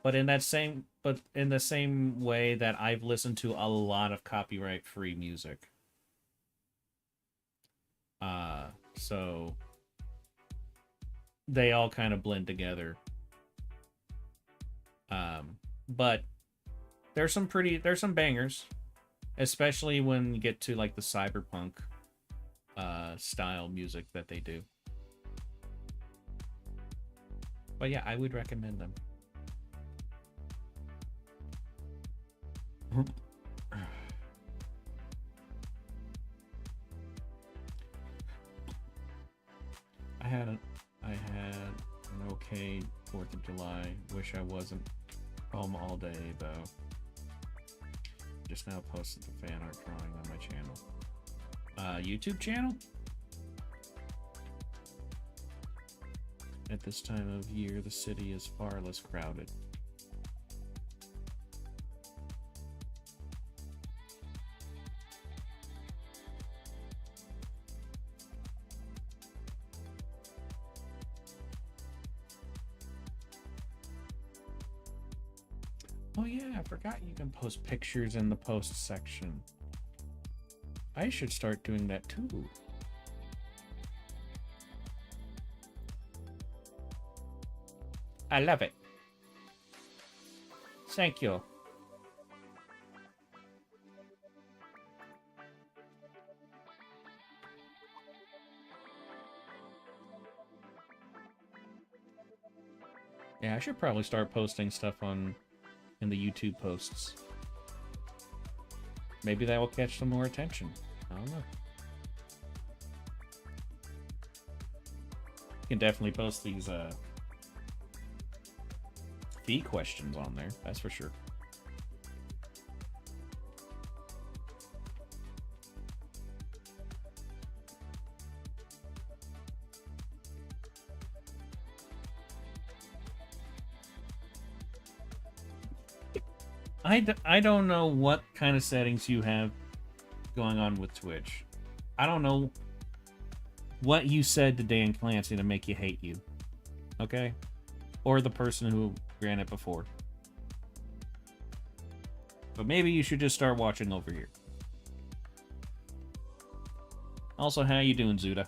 but in the same way that I've listened to a lot of copyright-free music. So they all kind of blend together. But there's some bangers, especially when you get to like the cyberpunk style music that they do. But yeah, I would recommend them. I had an okay 4th of July. Wish I wasn't home all day though. Just now posted the fan art drawing on my channel. YouTube channel? At this time of year, the city is far less crowded. Oh yeah, I forgot you can post pictures in the post section. I should start doing that too. I love it. Thank you. Yeah, I should probably start posting stuff in the YouTube posts. Maybe that will catch some more attention. I don't know. You can definitely post these fee questions on there, that's for sure. I don't know what kind of settings you have going on with Twitch. I don't know what you said to Dan Clancy to make you hate you. Okay? Or the person who ran it before. But maybe you should just start watching over here. Also, how you doing, Zuda?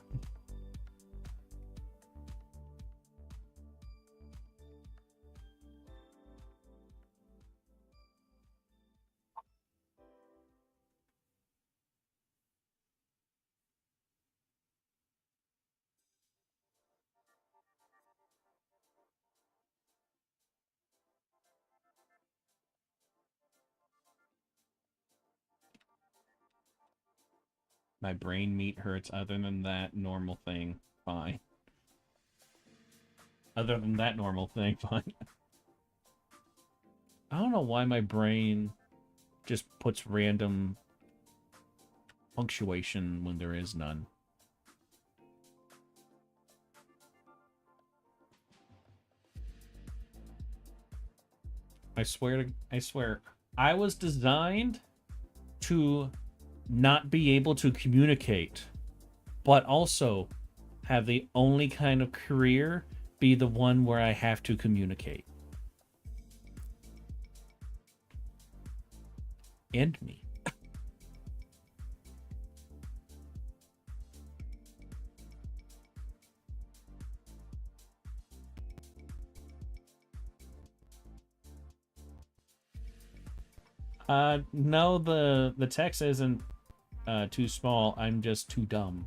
My brain meat hurts. Other than that, normal thing, fine. Other than that normal thing, fine. I don't know why my brain just puts random punctuation when there is none. I swear, I was designed to not be able to communicate, but also have the only kind of career be the one where I have to communicate. End me. No, the text isn't too small. I'm just too dumb.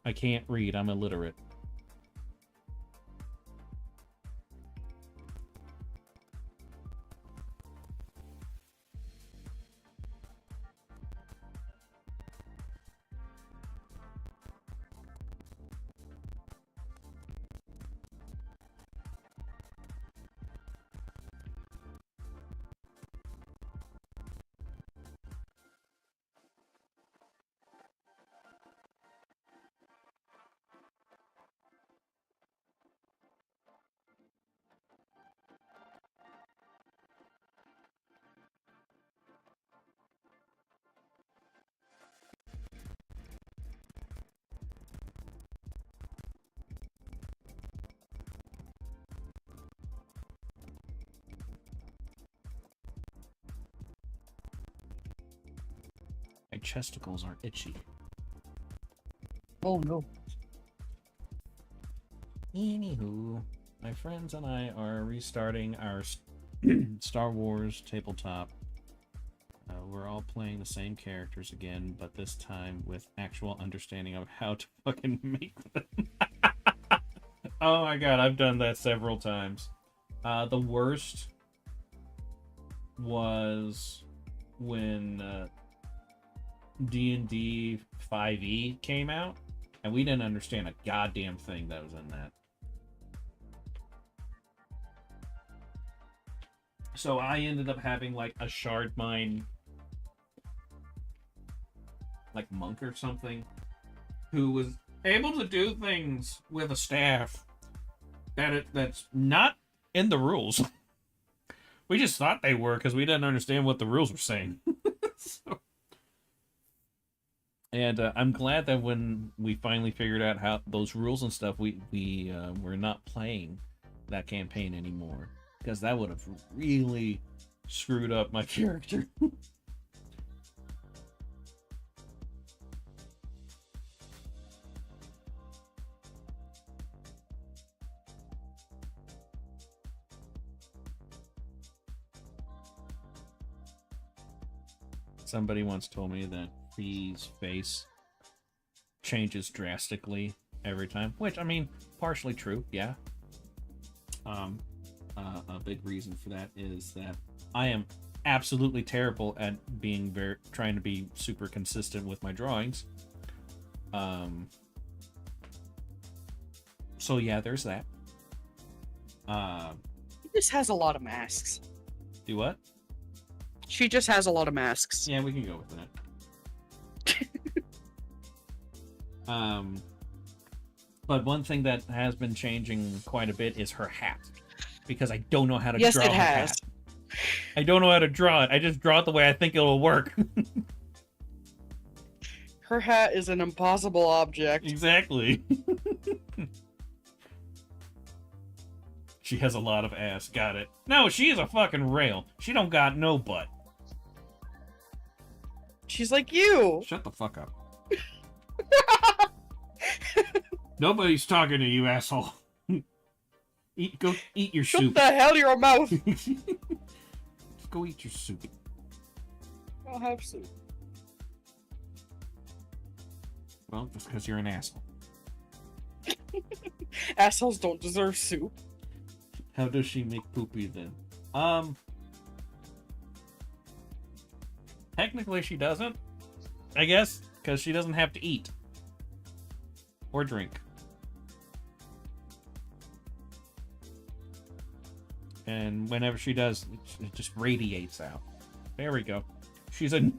I can't read. I'm illiterate. My chesticles are itchy. Oh no. Anywho, my friends and I are restarting our Star Wars tabletop. We're all playing the same characters again, but this time with actual understanding of how to fucking make them. Oh my god, I've done that several times. The worst was when D&D 5e came out, and we didn't understand a goddamn thing that was in that. So I ended up having like a shard mine, like monk or something, who was able to do things with a staff that's not in the rules. We just thought they were because we didn't understand what the rules were saying. So, and I'm glad that when we finally figured out how those rules and stuff, we were not playing that campaign anymore, because that would have really screwed up my character. Somebody once told me that Fee's face changes drastically every time, which, I mean, partially true, yeah. A big reason for that is that I am absolutely terrible at being trying to be super consistent with my drawings. So yeah, there's that. He just has a lot of masks. Do what? She just has a lot of masks. Yeah, we can go with that. But one thing that has been changing quite a bit is her hat, because I don't know how to draw her hat. I don't know how to draw it. I just draw it the way I think it'll work. Her hat is an impossible object. Exactly. She has a lot of ass. Got it. No, she is a fucking rail. She don't got no butt. She's like you. Shut the fuck up. Nobody's talking to you, asshole. Go eat your soup. Shut the hell your mouth. Go eat your soup. I'll have soup. Well, just because you're an asshole. Assholes don't deserve soup. How does she make poopy then? Technically she doesn't, I guess, because she doesn't have to eat or drink. And whenever she does, it just radiates out. There we go. She's a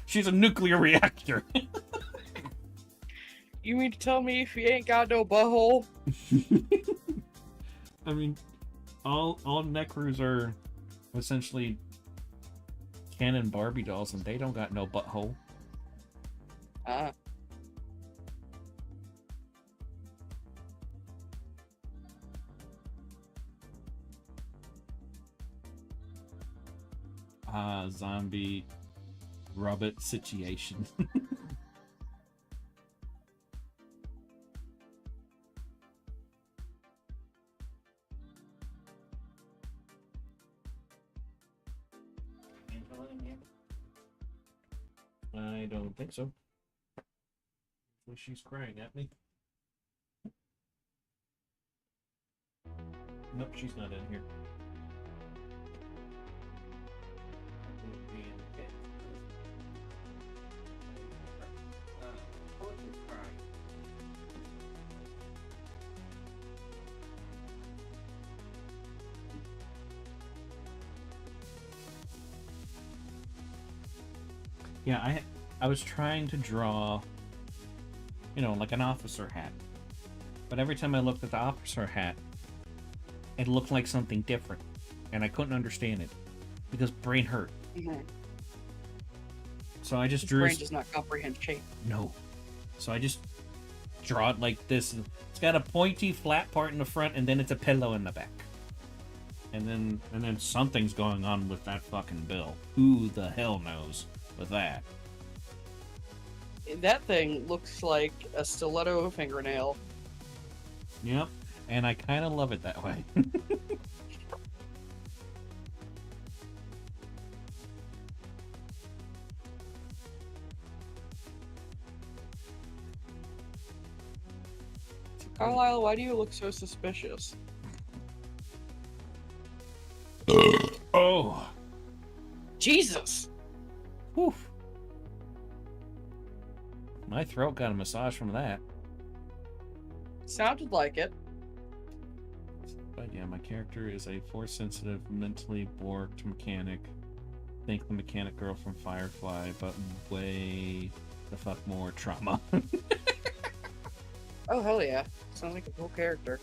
she's a nuclear reactor. You mean to tell me if you ain't got no butthole? I mean, all Necrus are essentially Ken and Barbie dolls, and they don't got no butthole. Ah. Zombie robot situation. I don't think so. She's crying at me. Nope, she's not in here. Yeah, I was trying to draw, you know, like an officer hat. But every time I looked at the officer hat, it looked like something different. And I couldn't understand it. Because brain hurt. Mm-hmm. So I just His drew... brain does not comprehend shape. No. So I just draw it like this. It's got a pointy, flat part in the front, and then it's a pillow in the back. And then something's going on with that fucking bill. Who the hell knows with that? That thing looks like a stiletto fingernail. Yep. And I kind of love it that way. Carlisle, why do you look so suspicious? Oh. Jesus! Whew. My throat got a massage from that. Sounded like it. But yeah, my character is a force-sensitive, mentally borked mechanic. Think the mechanic girl from Firefly, but way the fuck more trauma. Oh, hell yeah. Sounds like a cool character.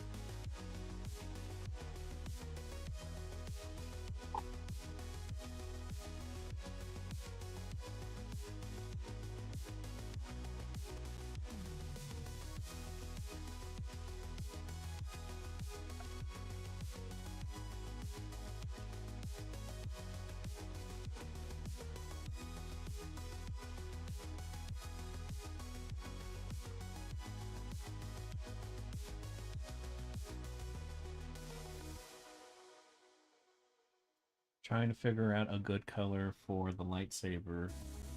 Trying to figure out a good color for the lightsaber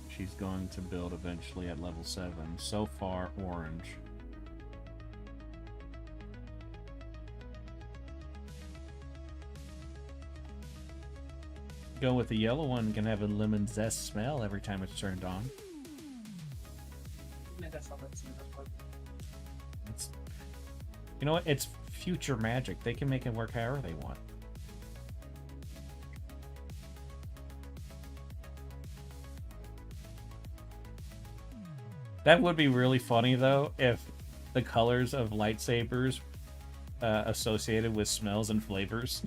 she's going to build eventually at level 7. So far, orange. Go with the yellow one, can have a lemon zest smell every time it's turned on. It's, you know what? It's future magic. They can make it work however they want. That would be really funny, though, if the colors of lightsabers associated with smells and flavors.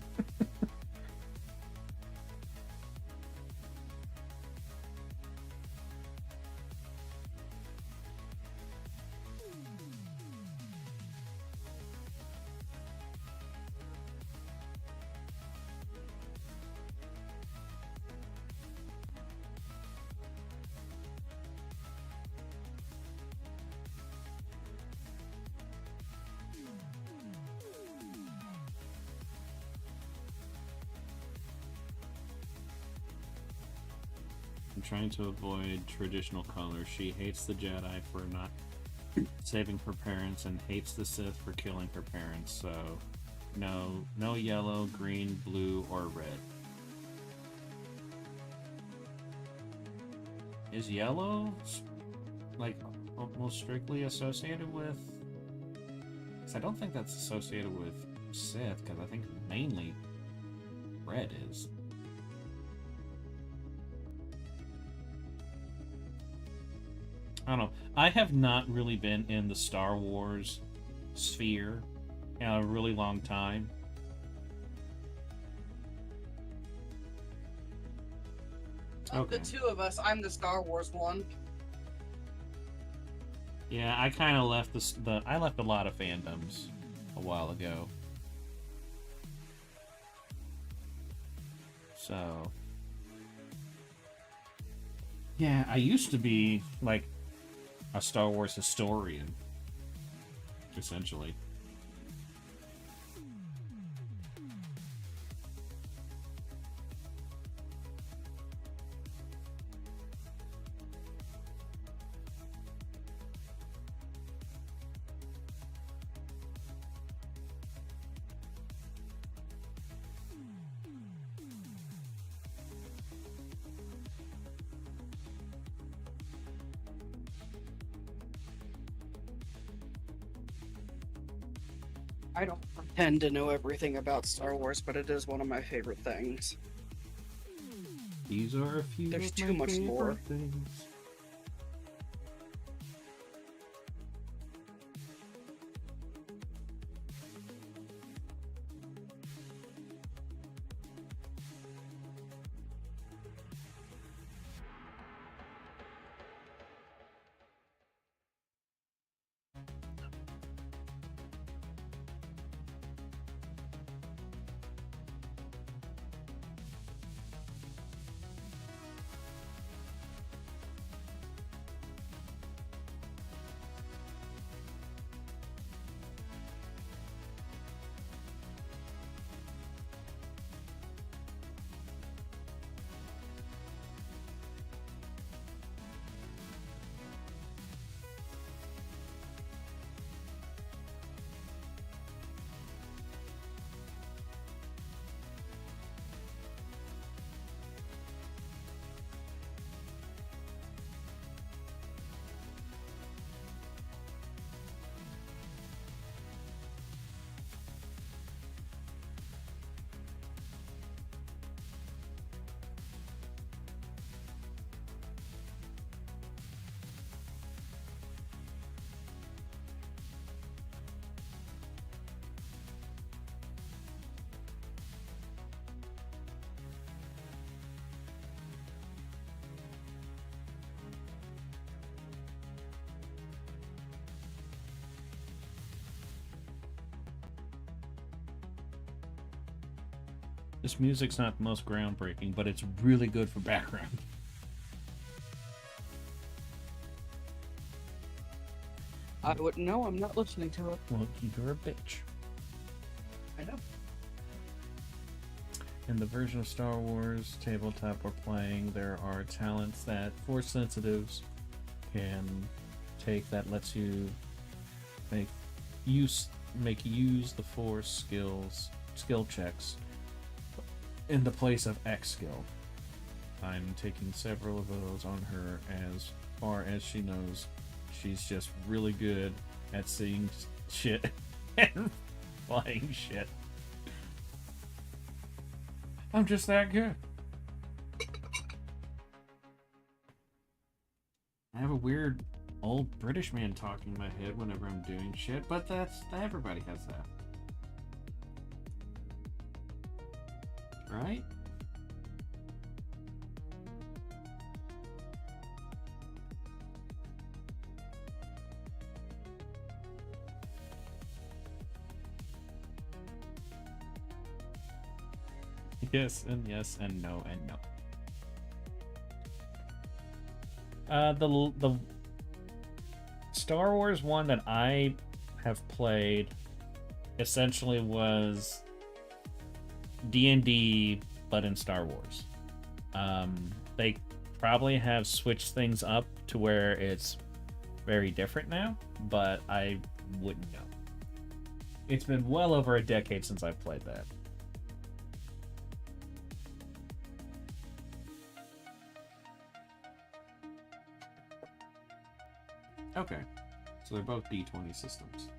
I'm trying to avoid traditional colors. She hates the Jedi for not saving her parents and hates the Sith for killing her parents, so no yellow, green, blue, or red. Is yellow like almost strictly associated with... 'Cause I don't think that's associated with Sith, because I think mainly red is. I don't know. I have not really been in the Star Wars sphere in a really long time. Of the two of us, I'm the Star Wars one. Yeah, I kind of left I left a lot of fandoms a while ago. So yeah, I used to be like a Star Wars historian, essentially. I don't pretend to know everything about Star Wars, but it is one of my favorite things. These are a few There's of too my much favorite lore. things. This music's not the most groundbreaking, but it's really good for background. I wouldn't know. I'm not listening to it. Well, you're a bitch. I know. In the version of Star Wars tabletop we're playing, there are talents that Force sensitives can take that lets you use the Force skill checks in the place of X skill. I'm taking several of those on her as far as she knows. She's just really good at seeing shit and flying shit. I'm just that good. I have a weird old British man talking in my head whenever I'm doing shit, but everybody has that. Right? Yes and no and no. The Star Wars one that I have played essentially was D&D, but in Star Wars. They probably have switched things up to where it's very different now, but I wouldn't know. It's been well over a decade since I've played that. Okay, so they're both D20 systems.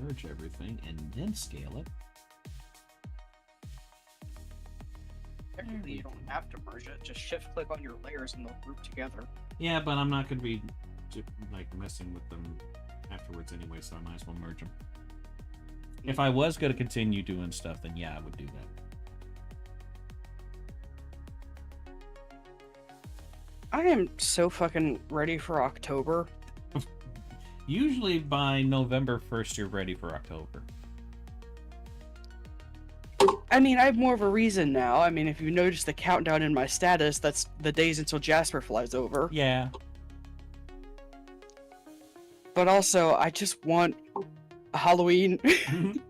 merge everything and then scale it. Technically, you don't have to merge it. Just shift click on your layers and they'll group together. Yeah, but I'm not going to be like messing with them afterwards anyway, so I might as well merge them. If I was going to continue doing stuff, then yeah, I would do that. I am so fucking ready for October. Usually by November 1st, you're ready for October. I mean, I have more of a reason now. I mean, if you notice the countdown in my status, that's the days until Jasper flies over. Yeah. But also, I just want Halloween.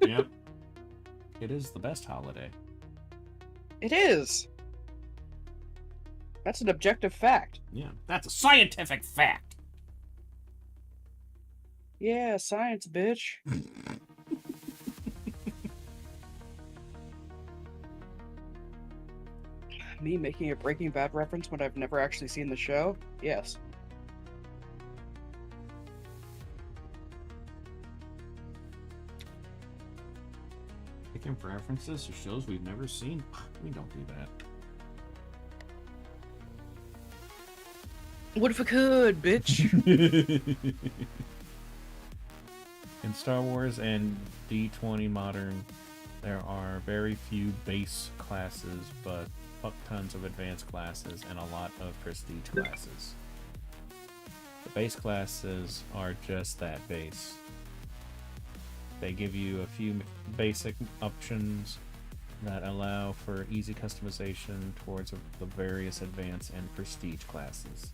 Yep. It is the best holiday. It is. That's an objective fact. Yeah, that's a scientific fact. Yeah, science, bitch. Me making a Breaking Bad reference when I've never actually seen the show? Yes. Picking references to shows we've never seen? We don't do that. What if I could, bitch? In Star Wars and D20 Modern, there are very few base classes, but fuck tons of advanced classes and a lot of prestige classes. The base classes are just that base. They give you a few basic options that allow for easy customization towards the various advanced and prestige classes.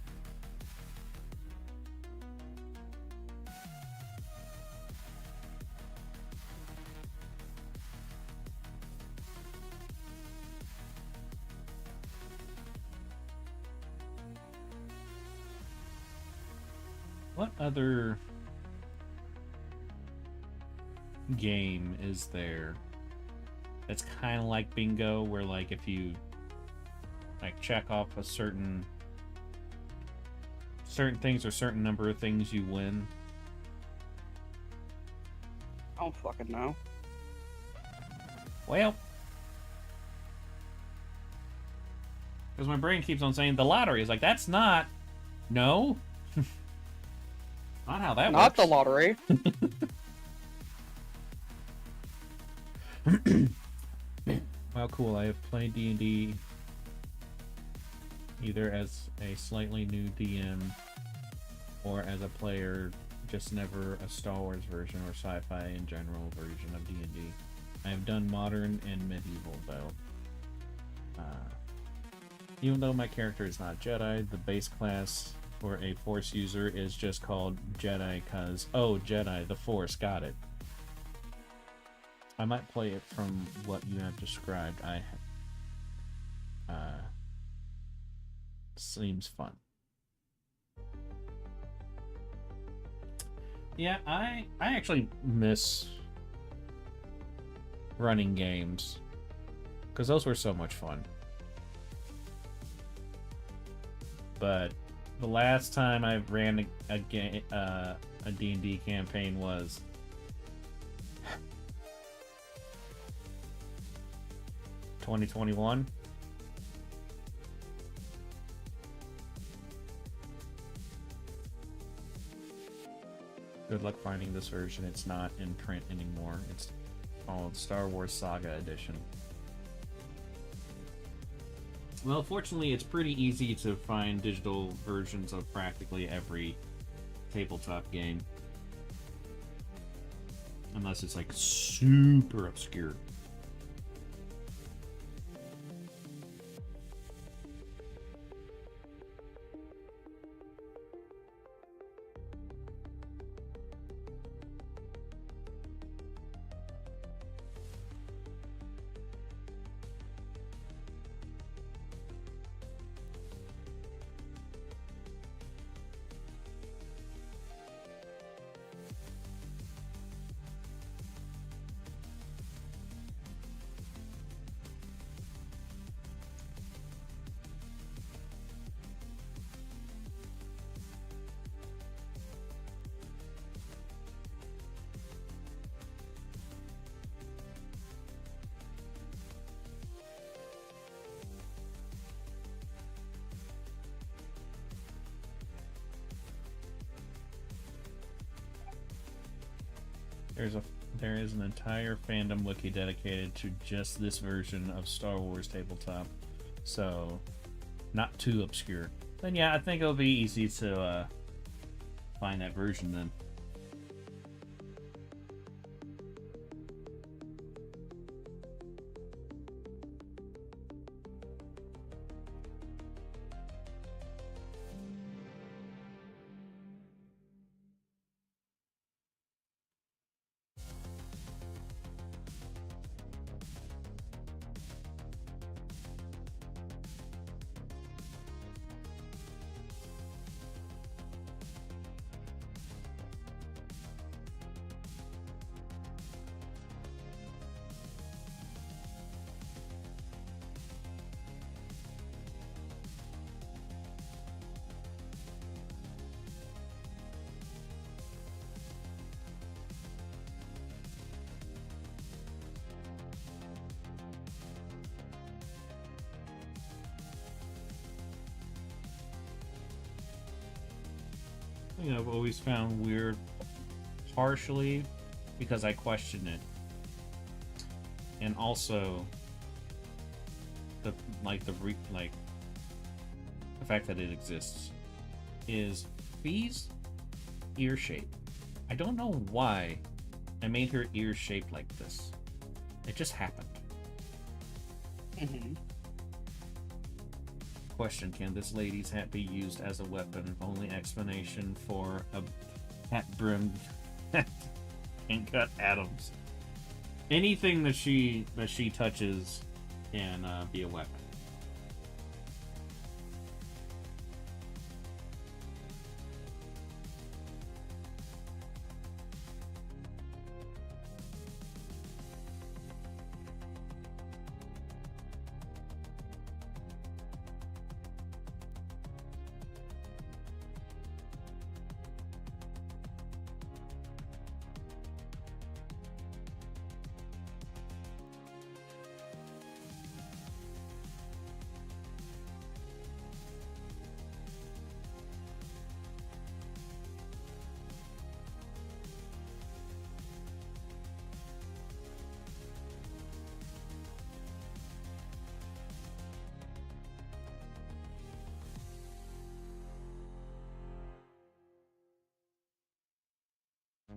What other game is there that's kind of like bingo, where like if you like check off a certain things or certain number of things, you win? I don't fucking know. Well, because my brain keeps on saying the lottery is like, that's not. No. Not how that works. Not the lottery. Well, cool. I have played D&D either as a slightly new DM or as a player, just never a Star Wars version or sci-fi in general version of D&D. I have done modern and medieval, though. Even though my character is not Jedi, the base class for a Force user is just called Jedi because, oh, Jedi, the Force, got it. I might play it from what you have described. Seems fun. Yeah, I actually miss running games because those were so much fun. But the last time I ran a D&D campaign was 2021. Good luck finding this version. It's not in print anymore. It's called Star Wars Saga Edition. Well, fortunately, it's pretty easy to find digital versions of practically every tabletop game. Unless it's like super obscure. there is an entire fandom wiki dedicated to just this version of Star Wars tabletop, so not too obscure. Then yeah, I think it'll be easy to find that version then. I've always found weird, partially because I question it, and also the fact that it exists is Fee's ear shape. I don't know why I made her ears shaped like this. It just happened. Mm-hmm. Question: can this lady's hat be used as a weapon? Only explanation for a hat brimmed can cut atoms. Anything that she touches can be a weapon.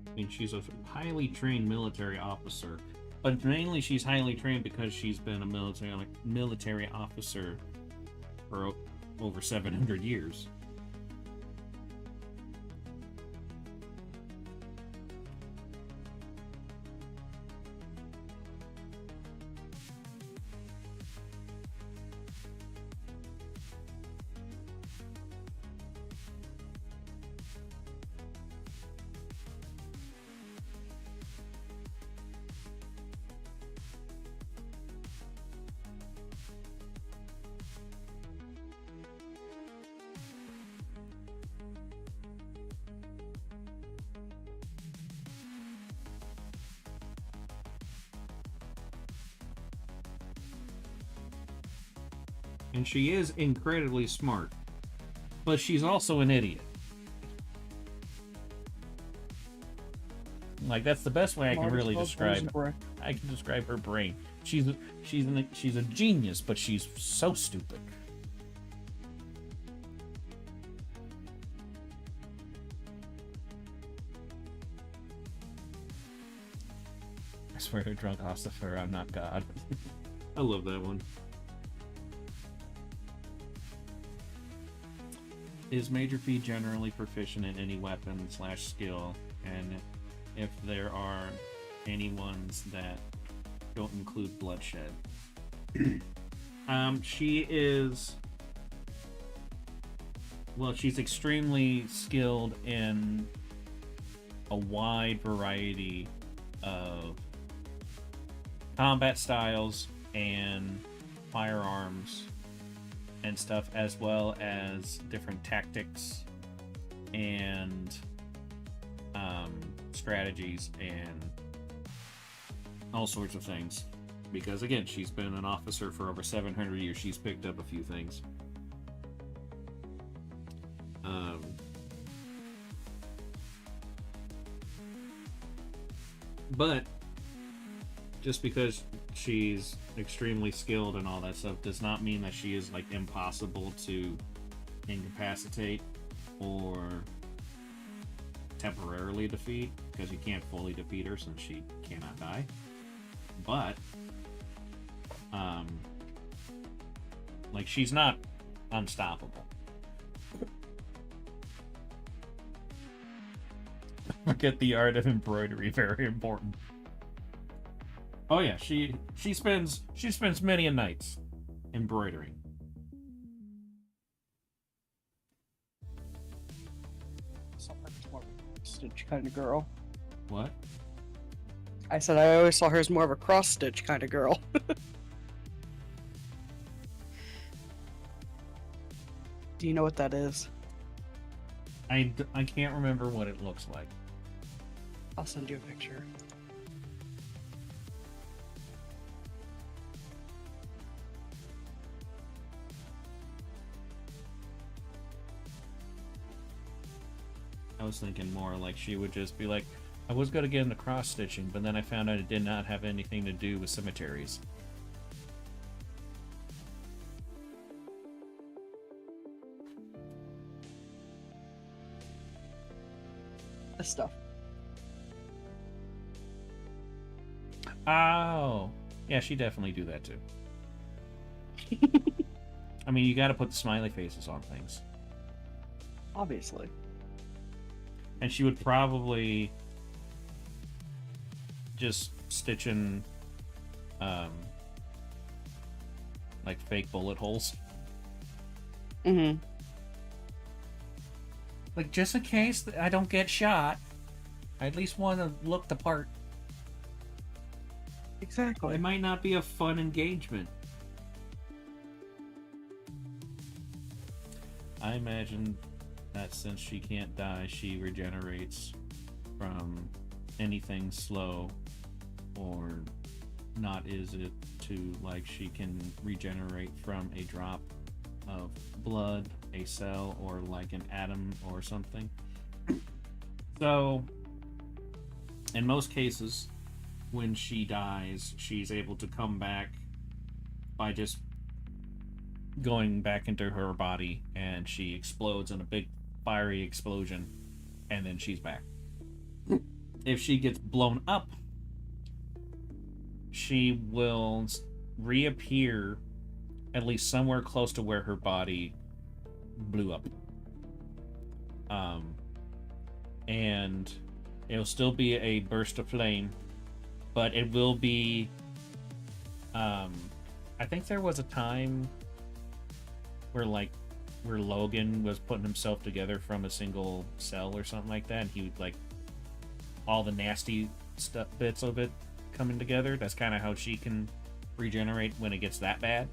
I mean, she's a highly trained military officer, but mainly she's highly trained because she's been a military officer for over 700 years. And she is incredibly smart, but she's also an idiot. Like, that's the best way I can really describe. I can describe her brain. She's a genius, but she's so stupid. I swear to drunk Ossifer, I'm not God. I love that one. Is Major Phee generally proficient in any weapon / skill, and if there are any ones that don't include bloodshed? She is... Well, she's extremely skilled in a wide variety of combat styles and firearms and stuff, as well as different tactics and strategies and all sorts of things. Because again, she's been an officer for over 700 years. She's picked up a few things. But just because she's extremely skilled and all that stuff does not mean that she is like impossible to incapacitate or temporarily defeat, because you can't fully defeat her since she cannot die. But like, she's not unstoppable. Get the art of embroidery, very important. Oh yeah, she spends many a nights embroidering. Sometimes more of a stitch kind of girl. What? I said I always saw her as more of a cross stitch kind of girl. Do you know what that is? I can't remember what it looks like. I'll send you a picture. I was thinking more like she would just be like, I was going to get into cross stitching, but then I found out it did not have anything to do with cemeteries. This stuff. Oh, yeah, she definitely do that too. I mean, you got to put the smiley faces on things. Obviously. And she would probably just stitch in, like fake bullet holes. Mm-hmm. Like, just in case that I don't get shot, I at least want to look the part. Exactly. It might not be a fun engagement. I imagine that since she can't die, she regenerates from anything slow, or not is it to, like, she can regenerate from a drop of blood, a cell, or like an atom or something. So in most cases, when she dies, she's able to come back by just going back into her body, and she explodes in a big fiery explosion, and then she's back. If she gets blown up, she will reappear at least somewhere close to where her body blew up. And it'll still be a burst of flame, but it will be, I think there was a time where Logan was putting himself together from a single cell or something like that, and he would, like, all the nasty stuff, bits of it coming together. That's kind of how she can regenerate when it gets that bad.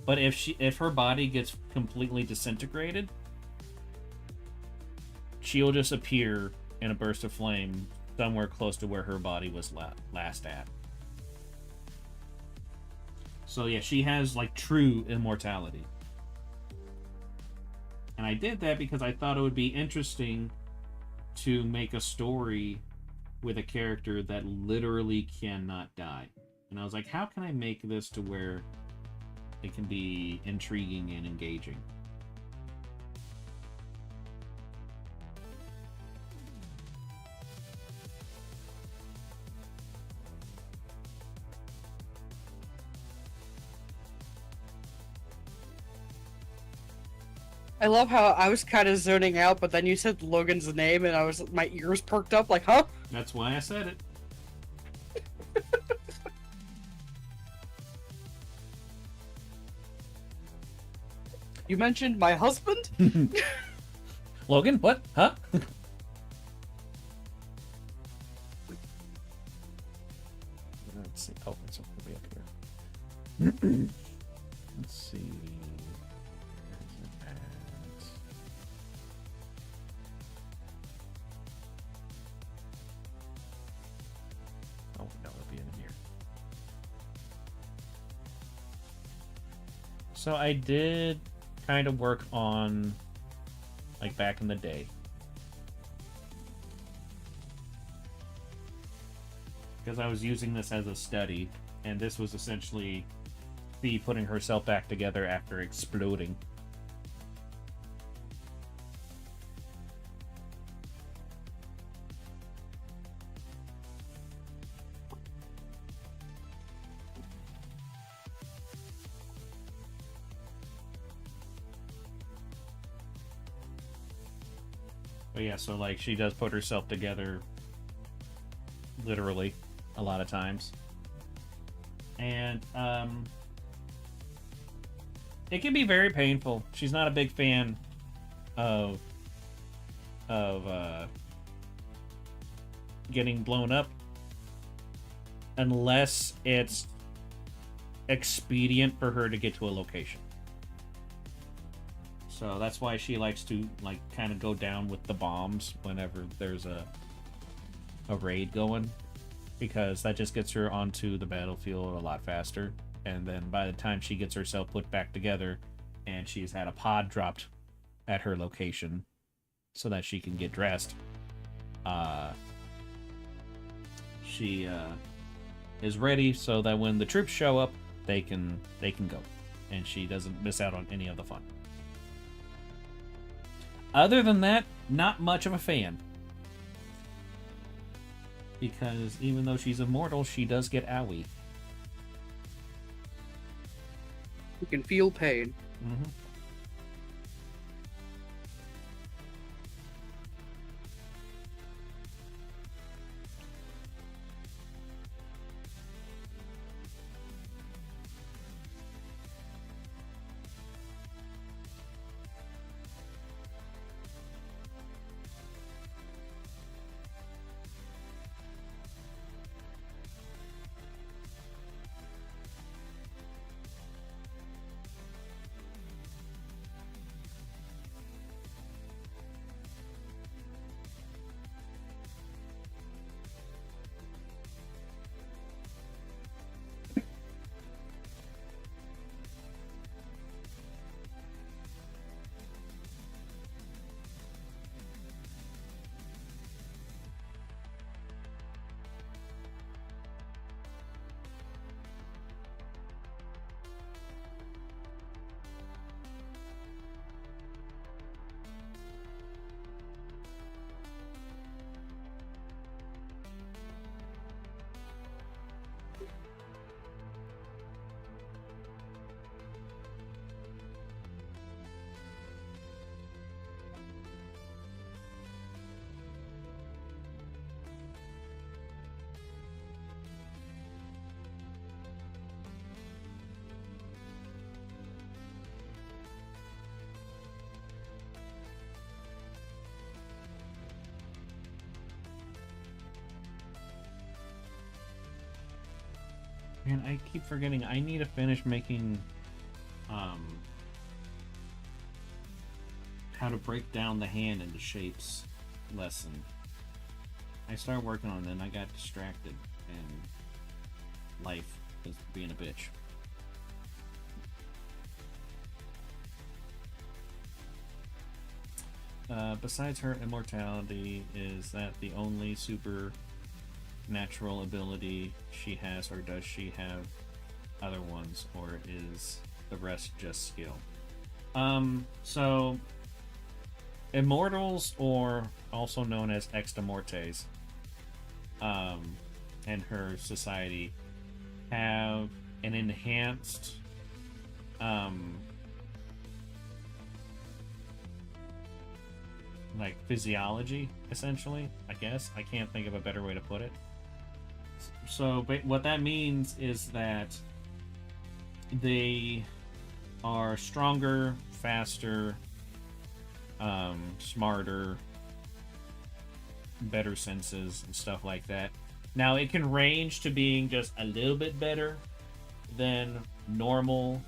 But if her body gets completely disintegrated, she'll just appear in a burst of flame somewhere close to where her body was last at. So yeah, she has, like, true immortality. And I did that because I thought it would be interesting to make a story with a character that literally cannot die. And I was like, how can I make this to where it can be intriguing and engaging? I love how I was kind of zoning out, but then you said Logan's name, and my ears perked up, like, huh? That's why I said it. You mentioned my husband? Logan, what? Huh? Let's see. Oh, it's way up here. Let's see. Where's it at? Oh, no, it'll be in here. So I did kind of work on, like, back in the day, because I was using this as a study, and this was essentially Phee putting herself back together after exploding. But yeah, so like she does put herself together literally a lot of times. And it can be very painful. She's not a big fan of getting blown up unless it's expedient for her to get to a location. So that's why she likes to like kind of go down with the bombs whenever there's a raid going, because that just gets her onto the battlefield a lot faster. And then by the time she gets herself put back together and she's had a pod dropped at her location so that she can get dressed, she is ready so that when the troops show up, they can go, and she doesn't miss out on any of the fun. Other than that, not much of a fan. Because even though she's immortal, she does get owie. You can feel pain. Mm-hmm. Man, I keep forgetting. I need to finish making how to break down the hand into shapes lesson. I started working on it and I got distracted, and life is being a bitch. Besides her immortality, is that the only supernatural ability she has, or does she have other ones, or is the rest just skill? So immortals, or also known as extamortes, and her society have an enhanced like physiology, essentially, I guess. I can't think of a better way to put it. So what that means is that they are stronger, faster, smarter, better senses and stuff like that. Now it can range to being just a little bit better than normal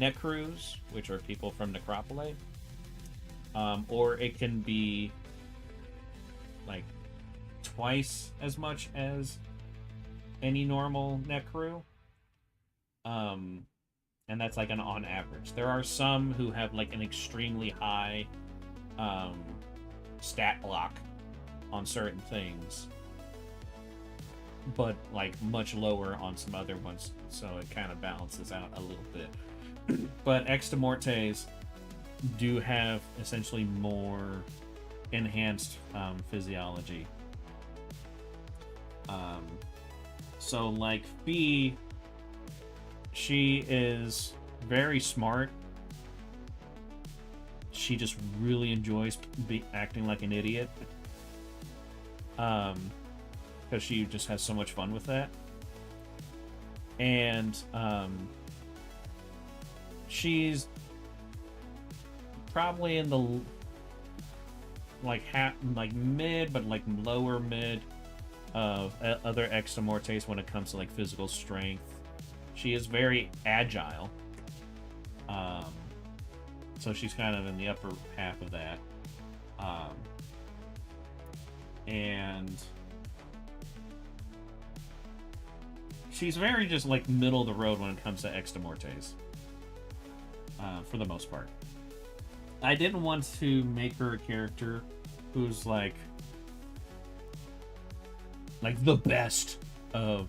necrews, which are people from Necropole. Or it can be like twice as much as any normal necrew. And that's like an on average. There are some who have like an extremely high stat block on certain things but like much lower on some other ones, so it kind of balances out a little bit. But extremortes do have essentially more enhanced physiology. So like Phee, she is very smart. She just really enjoys acting like an idiot. Because she just has so much fun with that. And she's probably in the like mid, but like lower mid of other extremortes when it comes to like physical strength. She is very agile. So she's kind of in the upper half of that. And she's very just like middle of the road when it comes to extremortes. For the most part. I didn't want to make her a character who's like the best of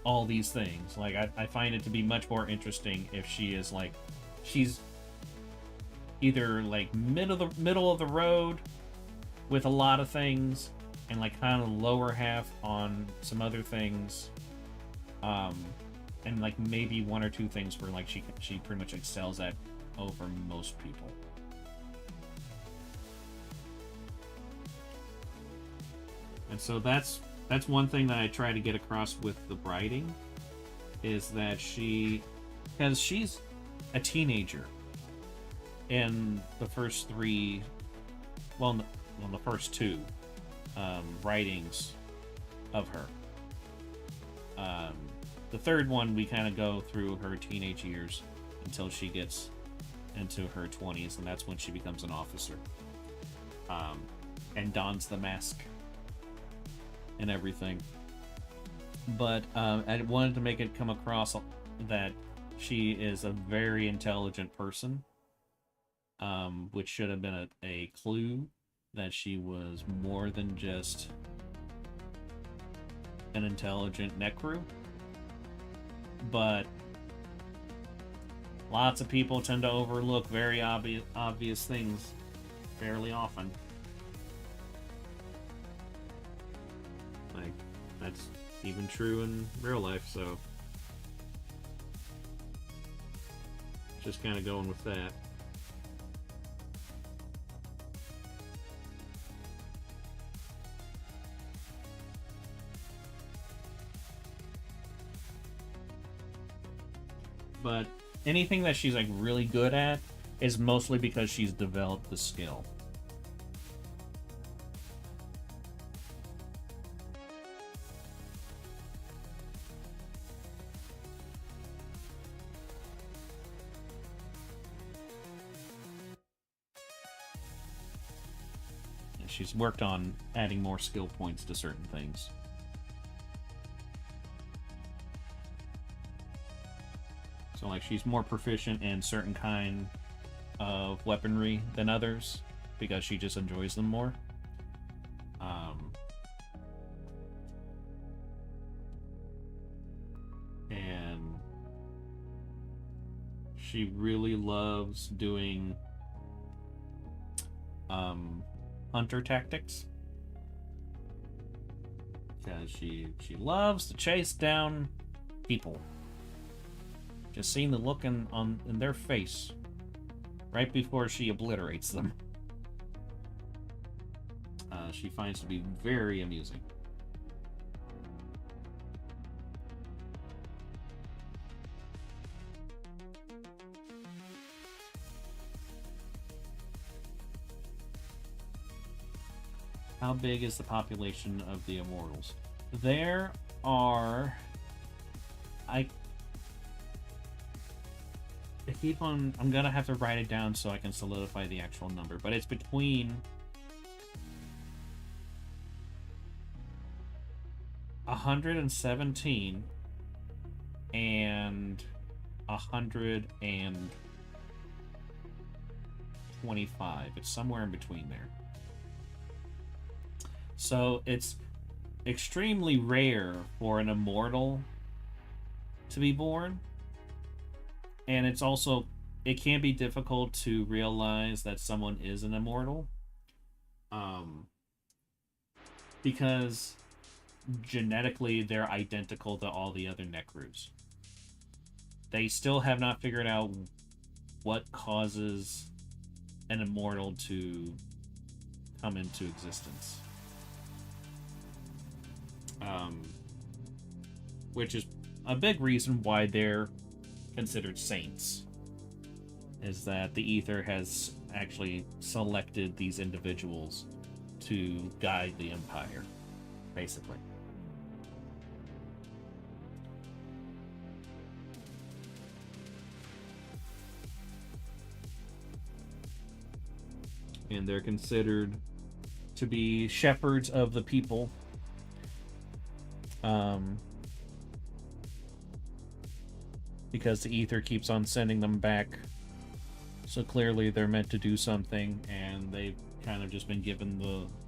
all these things. Like I find it to be much more interesting if she is like she's either like middle of the road with a lot of things and like kind of lower half on some other things, and like maybe one or two things where like she pretty much excels at over most people. And so that's one thing that I try to get across with the writing, is that because she's a teenager in the first three, the first two writings of her. The third one, we kind of go through her teenage years until she gets into her 20s, and that's when she becomes an officer and dons the mask and everything. But I wanted to make it come across that she is a very intelligent person, which should have been a clue that she was more than just an intelligent necru. But lots of people tend to overlook very obvious things fairly often. Like, that's even true in real life, so just kind of going with that. But anything that she's like really good at is mostly because she's developed the skill. And she's worked on adding more skill points to certain things. So like she's more proficient in certain kind of weaponry than others because she just enjoys them more. And she really loves doing hunter tactics. Because she loves to chase down people. Just seeing the look in their face right before she obliterates them. She finds to be very amusing. How big is the population of the Immortals? There are... I keep on... I'm gonna have to write it down so I can solidify the actual number, but it's between 117 and 125. It's somewhere in between there. So it's extremely rare for an immortal to be born, and it's also, it can be difficult to realize that someone is an immortal, um, because genetically they're identical to all the other Necrus. They still have not figured out what causes an immortal to come into existence. Which is a big reason why they're considered saints, is that the Ether has actually selected these individuals to guide the Empire, basically. And they're considered to be shepherds of the people. Because the Ether keeps on sending them back. So clearly they're meant to do something, and they've kind of just been given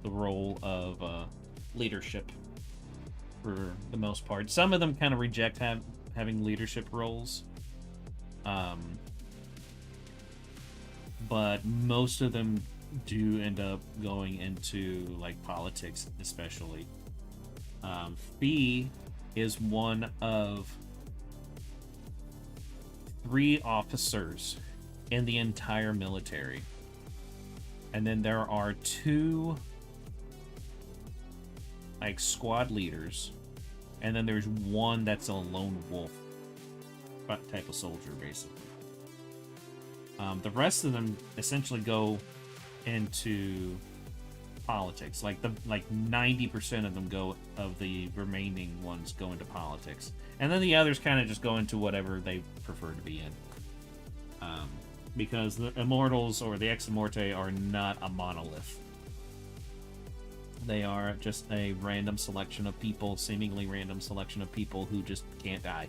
the role of leadership for the most part. Some of them kind of reject having leadership roles. But most of them do end up going into like politics, especially. Phee is one of 3 officers in the entire military, and then there are 2 like squad leaders, and then there's 1 that's a lone wolf type of soldier, basically. The rest of them essentially go into politics. Like 90% of them of the remaining ones go into politics, and then the others kind of just go into whatever they prefer to be in. Because the Immortals or the Ex Immortae are not a monolith. They are just a random selection of people, seemingly random selection of people who just can't die.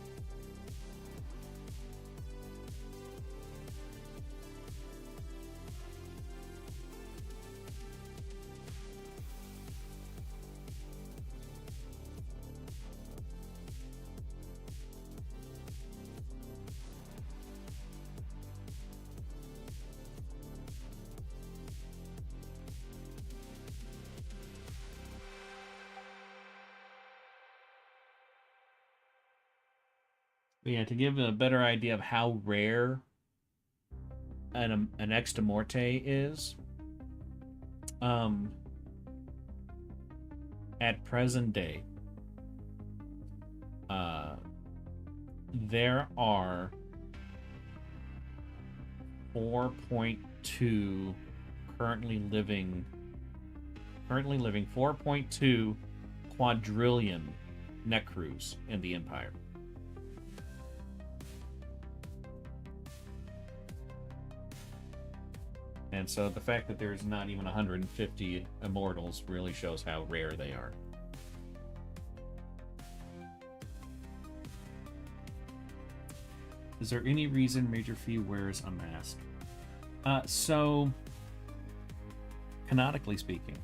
But yeah, to give a better idea of how rare an Ex Immortae is, at present day, there are 4.2 currently living 4.2 quadrillion Necrus in the Empire. And so the fact that there's not even 150 Immortals really shows how rare they are. Is there any reason Major Phee wears a mask? So, canonically speaking,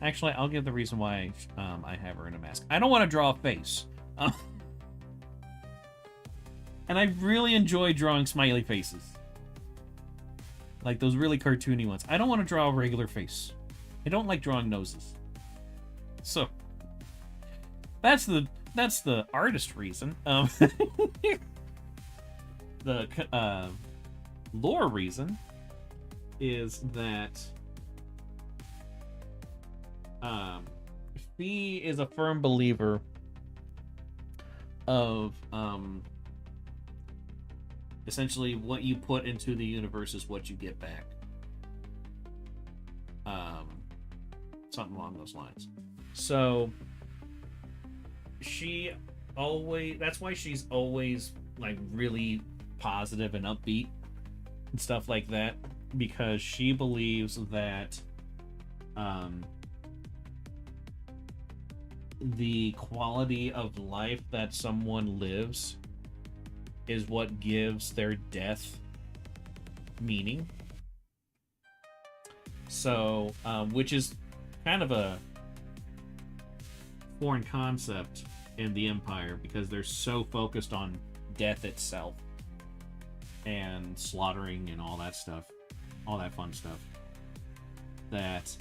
actually, I'll give the reason why I have her in a mask. I don't want to draw a face. And I really enjoy drawing smiley faces. Like those really cartoony ones. I don't want to draw a regular face. I don't like drawing noses. So, that's the artist reason. The lore reason is that Phee is a firm believer of essentially what you put into the universe is what you get back. Something along those lines. So that's why she's always like really positive and upbeat and stuff like that, because she believes that the quality of life that someone lives is what gives their death meaning. So, which is kind of a foreign concept in the Empire because they're so focused on death itself and slaughtering and all that stuff, all that fun stuff, that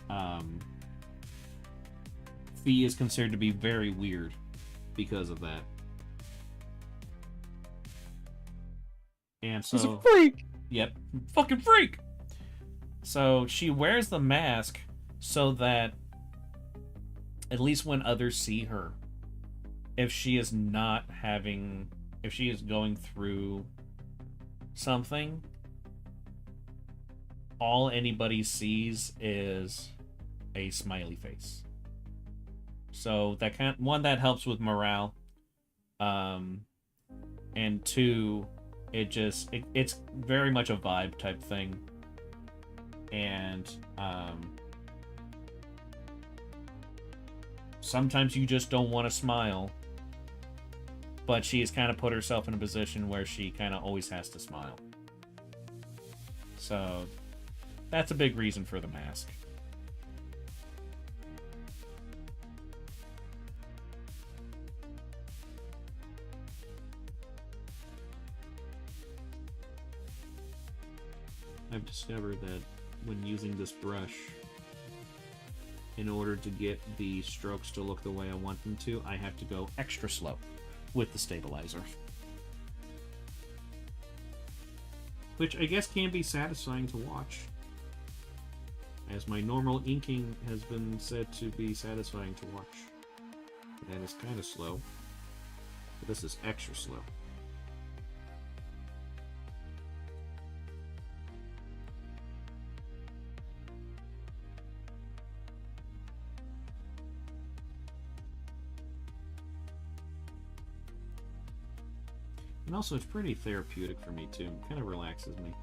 Phee is considered to be very weird because of that. And so, He's a freak. Yep, fucking freak. So she wears the mask so that at least when others see her, if she is going through something, all anybody sees is a smiley face. So that that helps with morale, and two, it's very much a vibe type thing, and sometimes you just don't want to smile, but she has kind of put herself in a position where she kind of always has to smile. So that's a big reason for the mask. I've discovered that when using this brush, in order to get the strokes to look the way I want them to, I have to go extra slow with the stabilizer. Which I guess can be satisfying to watch, as my normal inking has been said to be satisfying to watch. That is kind of slow, but this is extra slow. And also, it's pretty therapeutic for me, too. It kind of relaxes me.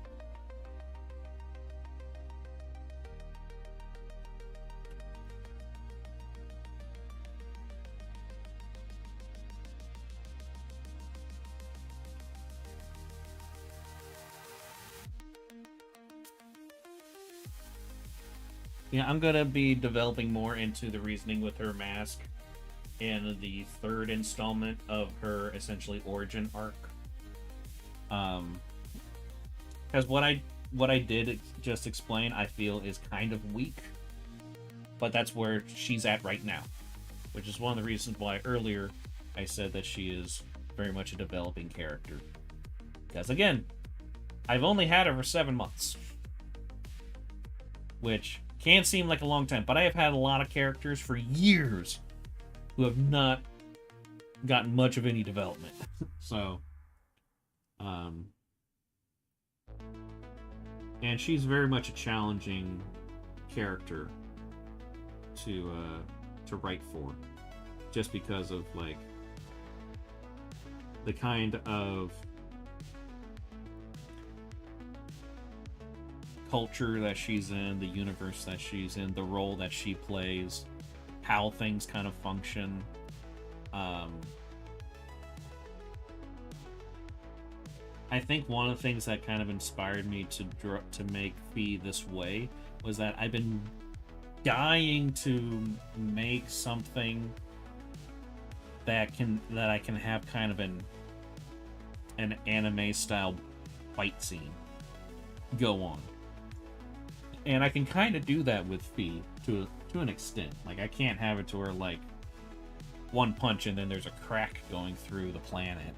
Yeah, I'm going to be developing more into the reasoning with her mask in the third installment of her, essentially, origin arc. Because what I did just explain, I feel is kind of weak, but that's where she's at right now, which is one of the reasons why earlier I said that she is very much a developing character. Because again, I've only had her for 7 months, which can seem like a long time, but I have had a lot of characters for years who have not gotten much of any development. So, and she's very much a challenging character to write for, just because of like the kind of culture that she's in, the universe that she's in, the role that she plays, how things kind of function. I think one of the things that kind of inspired me to make Phee this way was that I've been dying to make something that I can have kind of an anime style fight scene go on. And I can kind of do that with Phee to an extent. Like, I can't have it to where, like, one punch and then there's a crack going through the planet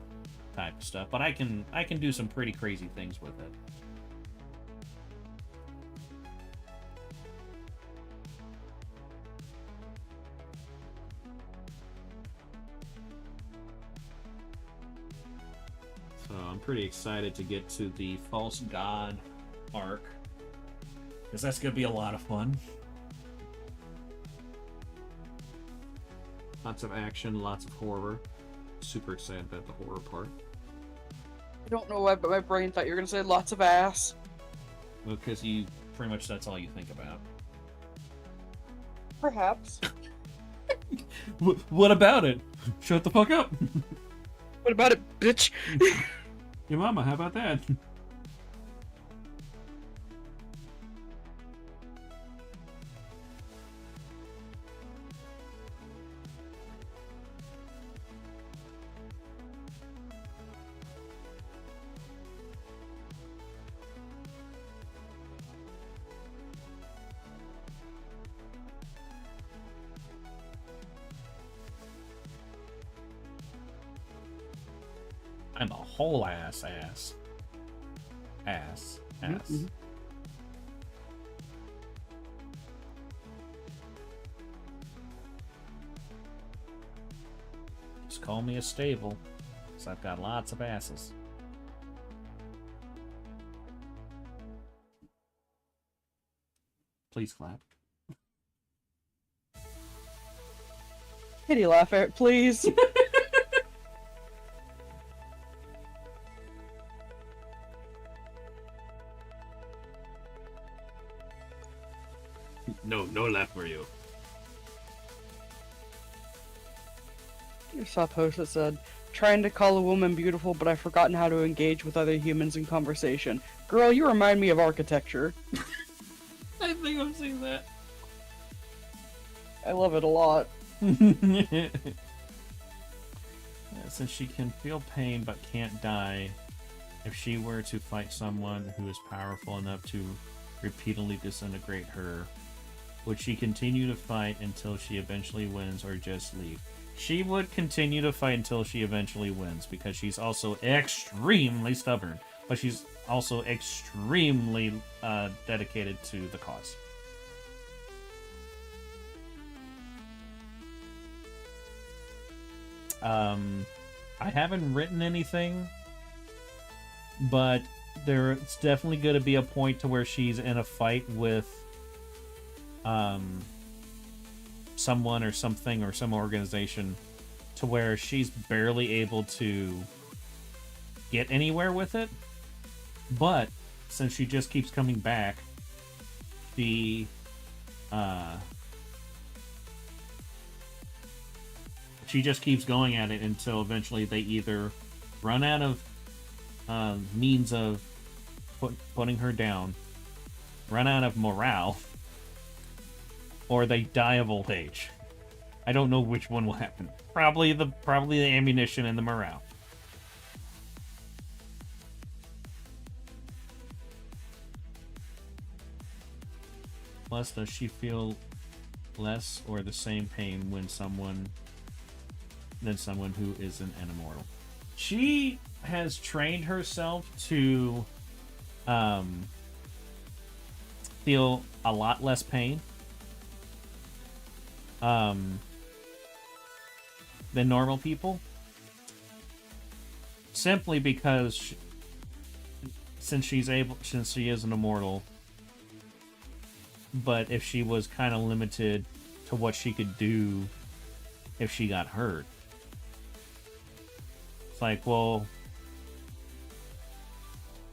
type of stuff. But I can do some pretty crazy things with it. So I'm pretty excited to get to the False God arc, because that's going to be a lot of fun. Lots of action, lots of horror. Super excited about the horror part. I don't know why, but my brain thought you were gonna say lots of ass. Well, because you pretty much that's all you think about. Perhaps. What about it? Shut the fuck up. What about it, bitch? Your mama, how about that? I'm a whole ass. Mhm. Just call me a stable, because I've got lots of asses. Please clap. Kitty laugh, Eric, please. No laugh for you. I saw a post that said, trying to call a woman beautiful, but I've forgotten how to engage with other humans in conversation. Girl, you remind me of architecture. I think I've seen that. I love it a lot. Since she can feel pain but can't die, if she were to fight someone who is powerful enough to repeatedly disintegrate her, would she continue to fight until she eventually wins or just leave? She would continue to fight until she eventually wins, because she's also extremely stubborn, but she's also extremely dedicated to the cause. I haven't written anything, but there's definitely going to be a point to where she's in a fight with someone or something or some organization to where she's barely able to get anywhere with it. But since she just keeps coming back, she just keeps going at it until eventually they either run out of means of putting her down, run out of morale, or they die of old age. I don't know which one will happen. Probably the ammunition and the morale. Plus, does she feel less or the same pain when someone who isn't an immortal? She has trained herself to feel a lot less pain than normal people, simply because since she is an immortal. But if she was kind of limited to what she could do if she got hurt, it's like, well,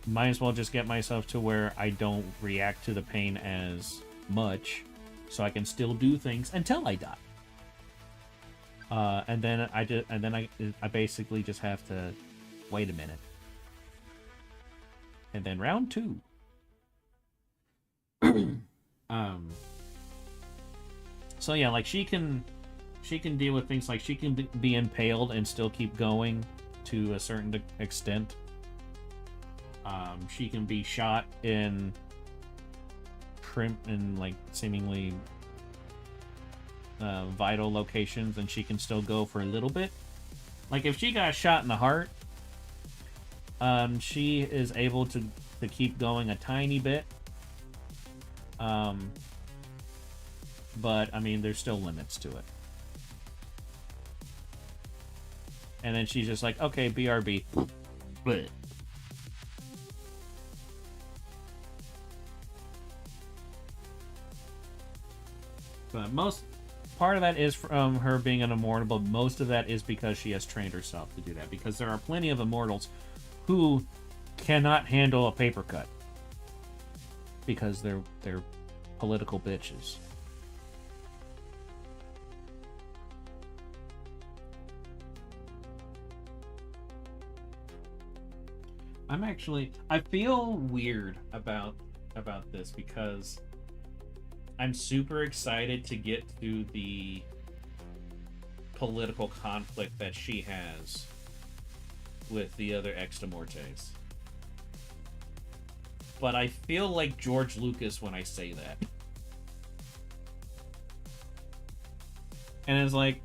might as well just get myself to where I don't react to the pain as much, so I can still do things until I die. And then I basically just have to wait a minute, and then round 2. So yeah, like she can deal with things like she can be impaled and still keep going to a certain extent. She can be shot in like seemingly vital locations, and she can still go for a little bit. Like if she got shot in the heart, she is able to keep going a tiny bit. But I mean, there's still limits to it. And then she's just like, okay, BRB. Blech. But part of that is from her being an immortal, but most of that is because she has trained herself to do that. Because there are plenty of immortals who cannot handle a paper cut because they're political bitches. I feel weird about this because I'm super excited to get to the political conflict that she has with the other Extamortes. But I feel like George Lucas when I say that. And it's like,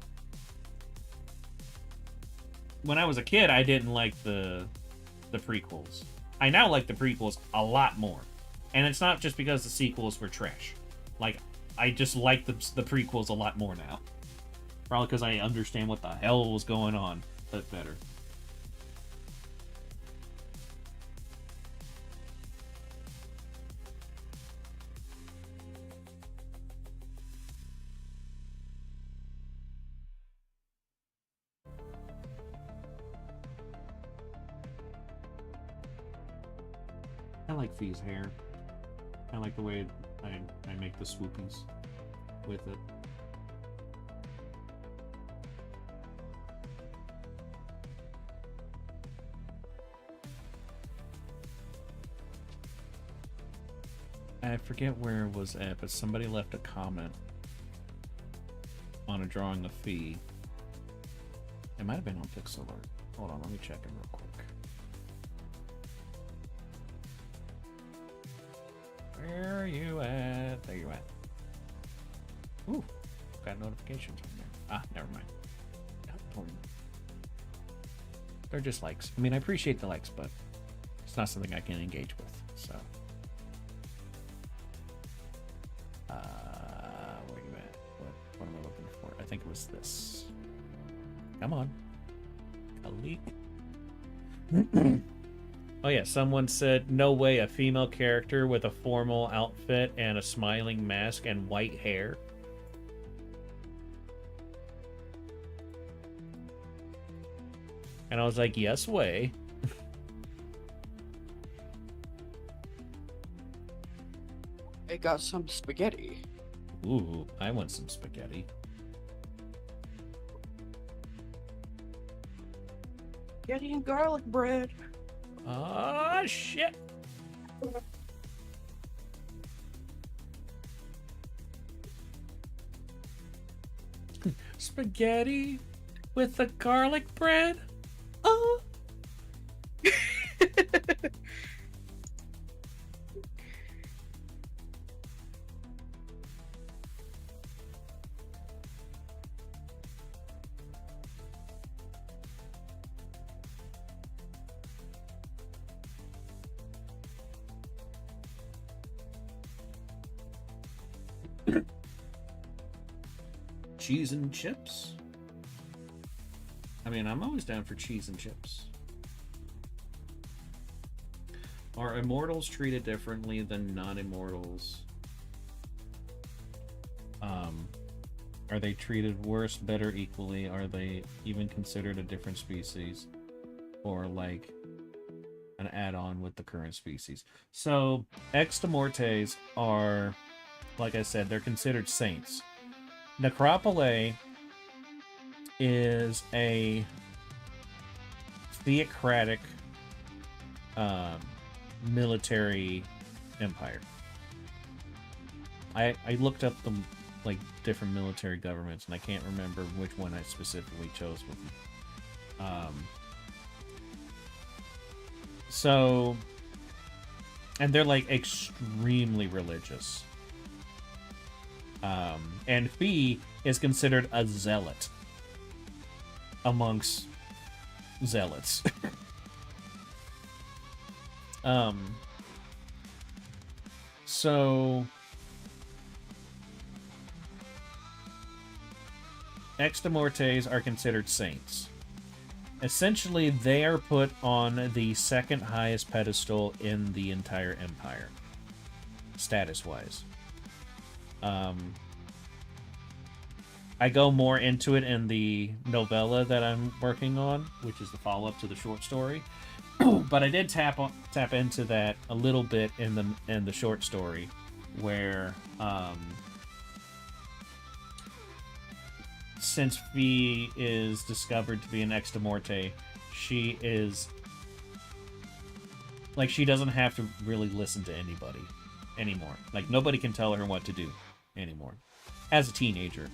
when I was a kid, I didn't like the prequels. I now like the prequels a lot more, and it's not just because the sequels were trash. Like, I just like the prequels a lot more now. Probably because I understand what the hell was going on, but better. I like Fee's hair. I like the way I make the swoopies with it. I forget where it was at, but somebody left a comment on a drawing of Phee. It might have been on Pixel Art. Hold on, let me check it real quick. Where are you at? There you at. Ooh, got notifications on there. Ah, never mind. They're just likes. I mean, I appreciate the likes, but it's not something I can engage with, so. Where are you at? What am I looking for? I think it was this. Come on. A leak. Oh yeah, someone said, no way, a female character with a formal outfit and a smiling mask and white hair. And I was like, yes way. I got some spaghetti. Ooh, I want some spaghetti. Spaghetti and garlic bread. Ah, shit. Spaghetti with the garlic bread? Oh. Cheese and chips? I mean, I'm always down for cheese and chips. Are immortals treated differently than non-immortals? Are they treated worse, better, equally? Are they even considered a different species? Or like an add-on with the current species? So, Extomortes are, like I said, they're considered saints. Necropole is a theocratic military empire. I looked up the like different military governments, and I can't remember which one I specifically chose with them. So, and they're like extremely religious. And Phee is considered a zealot amongst zealots. So Extomortes are considered saints. Essentially, they are put on the second highest pedestal in the entire empire, status-wise. I go more into it in the novella that I'm working on, which is the follow-up to the short story. But I did tap into that a little bit in the short story, where since Phee is discovered to be an Extomorte, she is like, she doesn't have to really listen to anybody anymore. Like, nobody can tell her what to do anymore. As a teenager,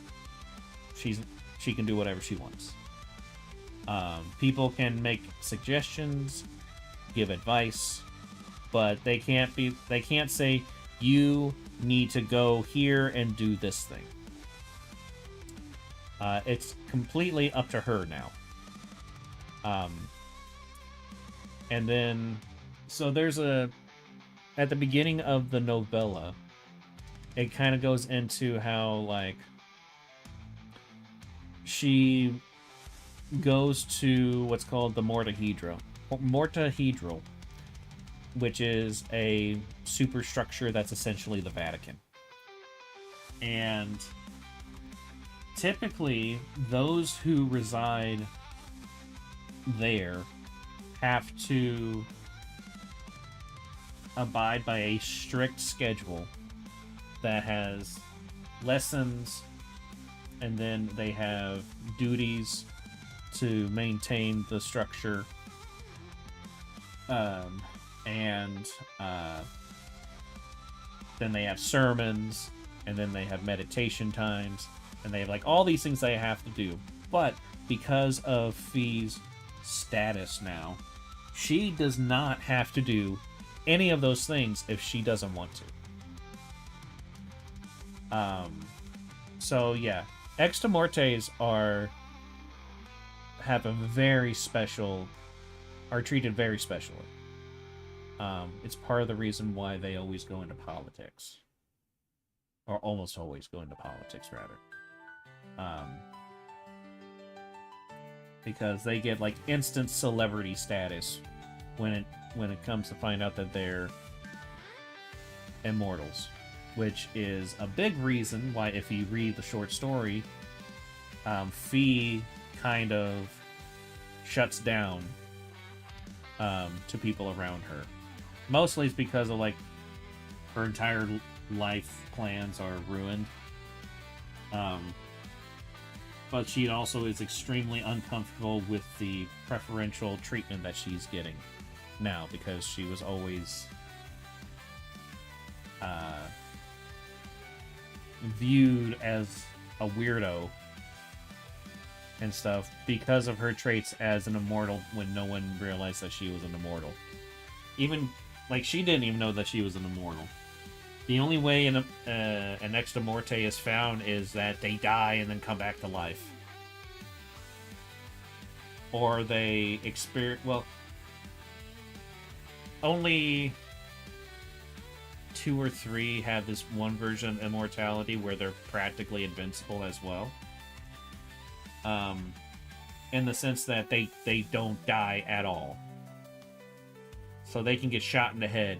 she can do whatever she wants. People can make suggestions, give advice, but they can't say, you need to go here and do this thing. It's completely up to her now. Um, and then, so there's at the beginning of the novella, it kind of goes into how, like, she goes to what's called the Mortahedral, which is a superstructure that's essentially the Vatican. And typically, those who reside there have to abide by a strict schedule that has lessons, and then they have duties to maintain the structure, and then they have sermons, and then they have meditation times, and they have like all these things they have to do. But because of Fee's status now, she does not have to do any of those things if she doesn't want to. So yeah, Extremortes have a very special, are treated very specially. It's part of the reason why they always go into politics, or almost always go into politics, rather. Because they get like instant celebrity status when it comes to find out that they're immortals, which is a big reason why, if you read the short story, Fee kind of shuts down to people around her. Mostly it's because of, like, her entire life plans are ruined. But she also is extremely uncomfortable with the preferential treatment that she's getting now, because she was always viewed as a weirdo and stuff because of her traits as an immortal, when no one realized that she was an immortal. Even, like, she didn't even know that she was an immortal. The only way an Extra Morte is found is that they die and then come back to life. Or they experience... Well, only 2 or 3 have this one version of immortality where they're practically invincible as well. In the sense that they don't die at all. So they can get shot in the head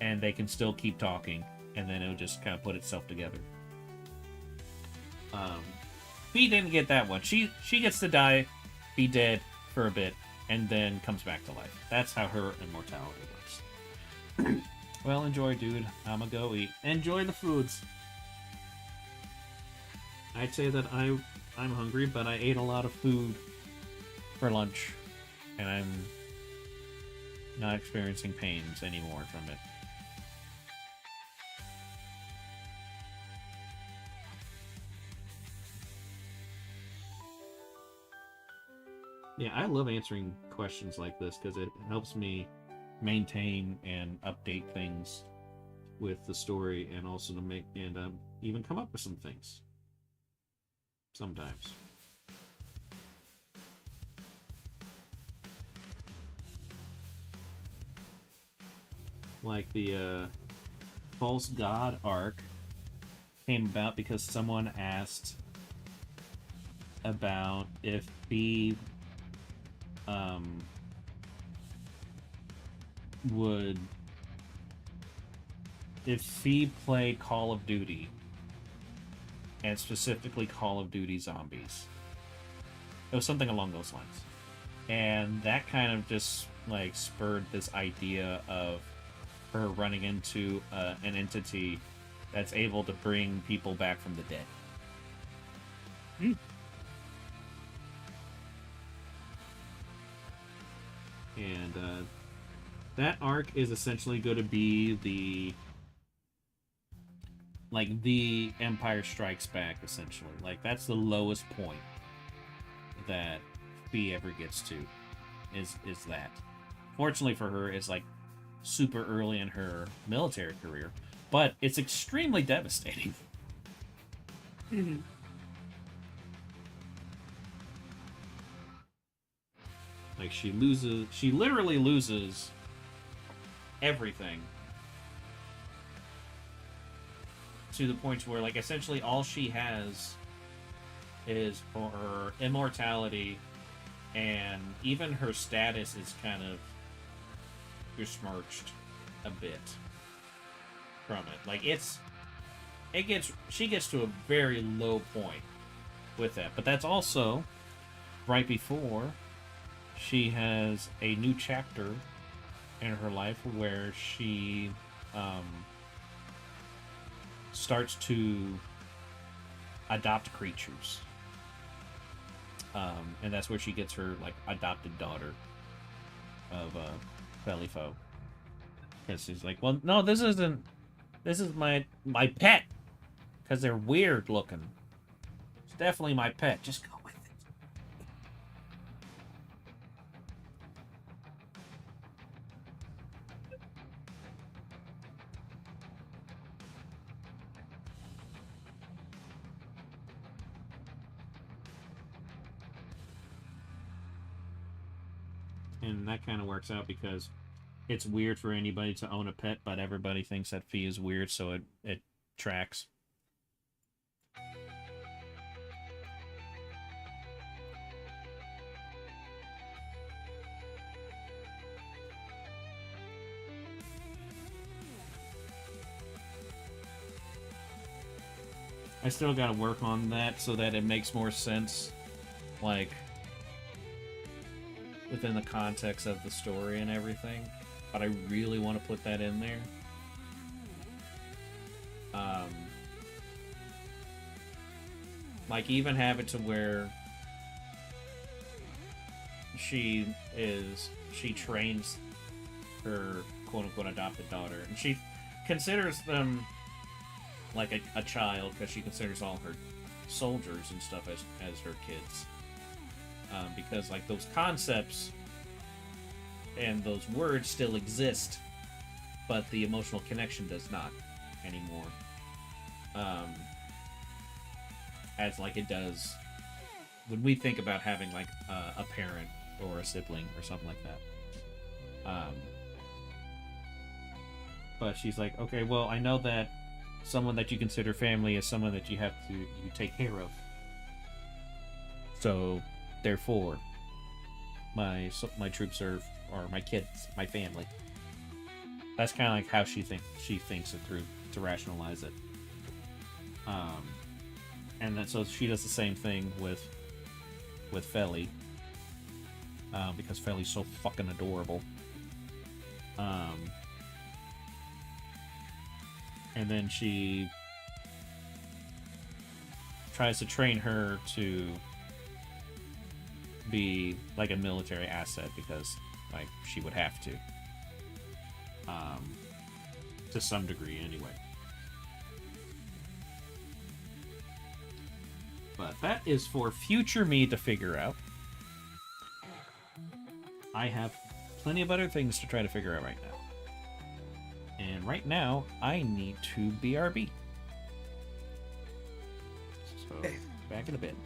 and they can still keep talking, and then it'll just kind of put itself together. Fee didn't get that one. She gets to die, be dead for a bit, and then comes back to life. That's how her immortality works. Well, enjoy, dude. I'ma go eat. Enjoy the foods. I'd say that I'm hungry, but I ate a lot of food for lunch, and I'm not experiencing pains anymore from it. Yeah, I love answering questions like this because it helps me maintain and update things with the story, and also to make and even come up with some things sometimes. Like the False God arc came about because someone asked about if Fee if Fee played Call of Duty, and specifically Call of Duty Zombies. It was something along those lines. And that kind of just, like, spurred this idea of her running into an entity that's able to bring people back from the dead. Hmm. And that arc is essentially going to be the Empire Strikes Back, essentially. Like, that's the lowest point that Fee ever gets to, is that. Fortunately for her, it's like super early in her military career, but it's extremely devastating. Like she literally loses everything to the point where like essentially all she has is her immortality, and even her status is kind of besmirched a bit from it. Like she gets to a very low point with that. But that's also right before she has a new chapter in her life where she starts to adopt creatures. And that's where she gets her like adopted daughter of Bellyfo. Because she's like, well, no, this isn't. This is my pet. Because they're weird looking. It's definitely my pet. Just go with it. And that kind of works out because it's weird for anybody to own a pet, but everybody thinks that Phee is weird, so it tracks. I still gotta work on that so that it makes more sense, like, within the context of the story and everything. But I really want to put that in there. Like, even have it to where she trains her quote-unquote adopted daughter, and she considers them like a child because she considers all her soldiers and stuff as her kids. Because like those concepts and those words still exist, but the emotional connection does not anymore. As like it does when we think about having like a parent or a sibling or something like that. But she's like, okay, well, I know that someone that you consider family is someone that you take care of. So, therefore, my troops are my kids, my family. That's kind of like how she thinks it through to rationalize it. And then so she does the same thing with Feli, because Feli's so fucking adorable. And then she tries to train her to be like a military asset because like she would have to some degree anyway. But that is for future me to figure out. I have plenty of other things to try to figure out right now. And right now, I need to BRB. So, back in a bit.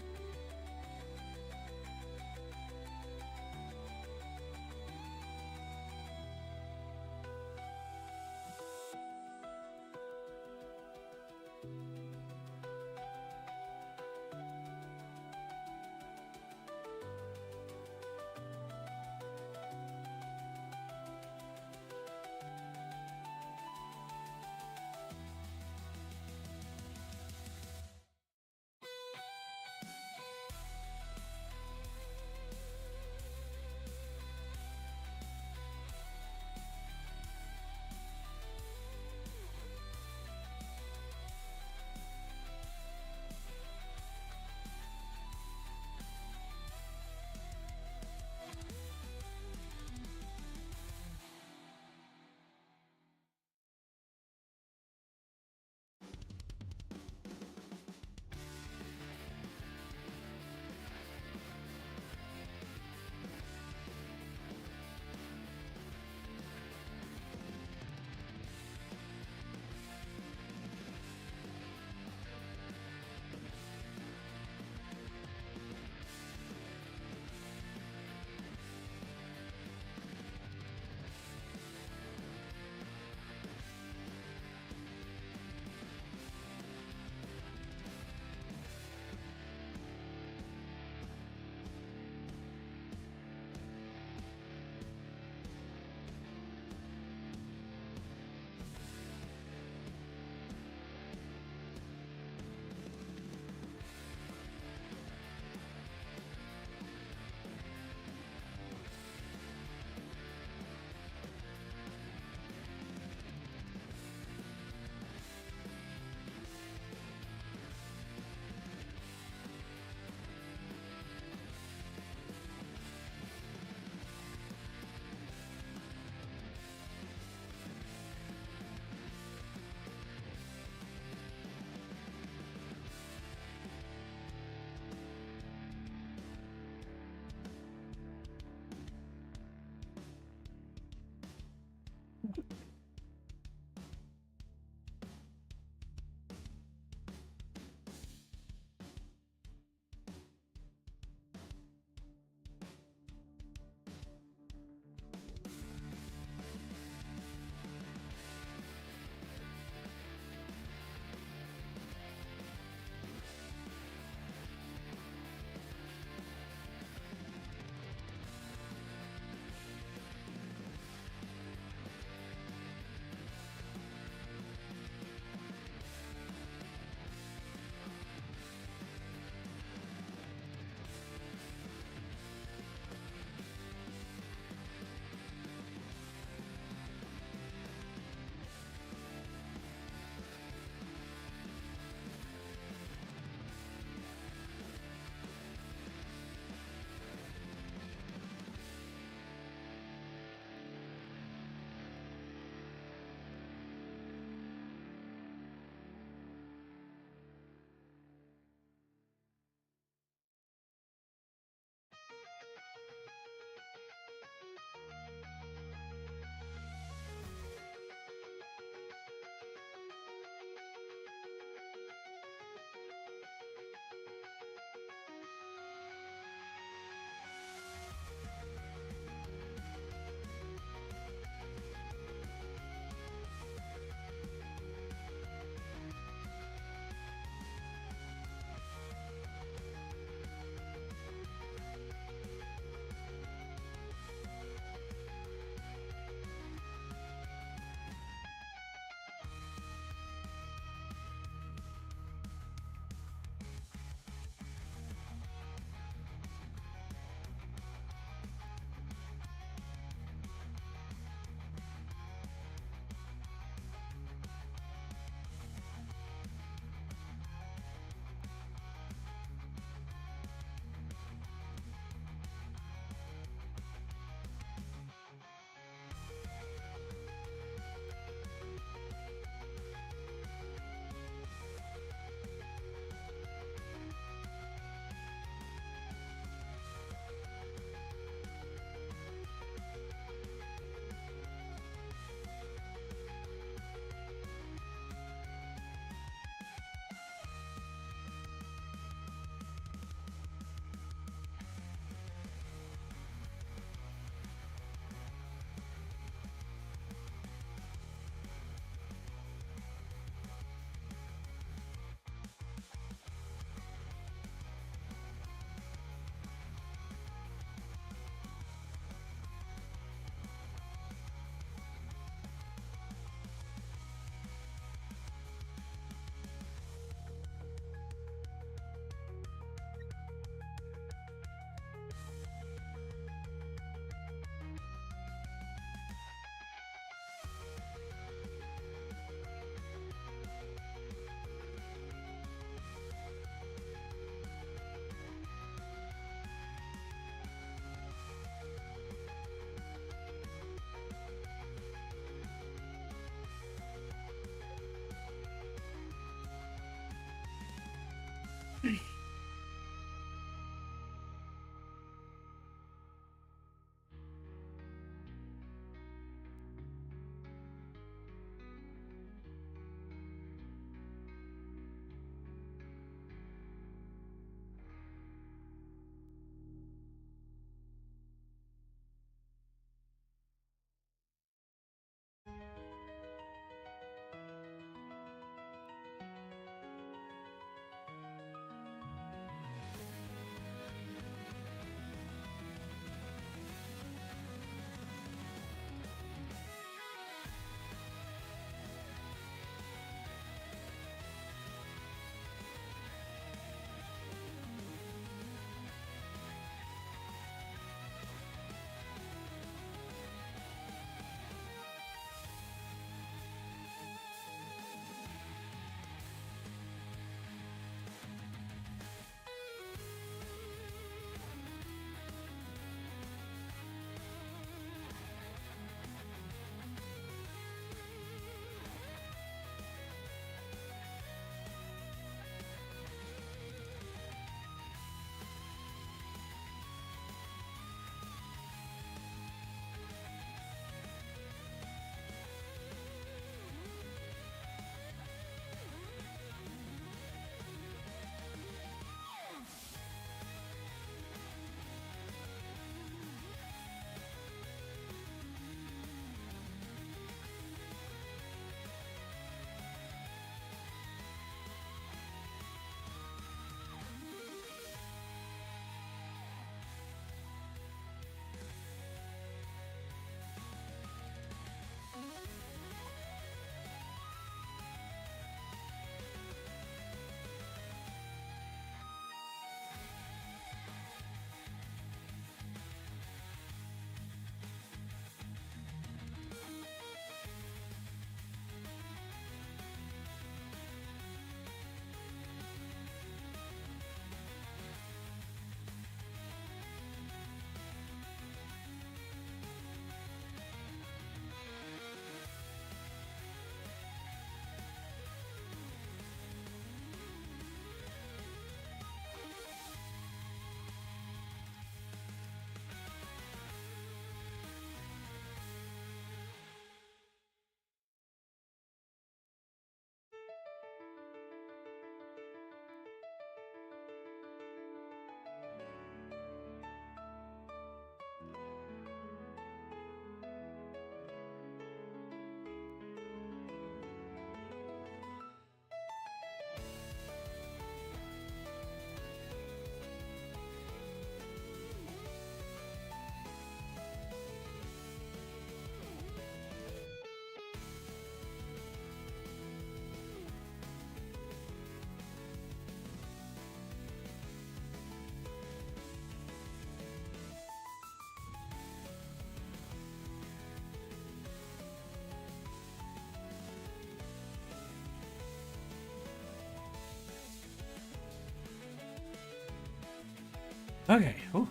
Okay. Ooh.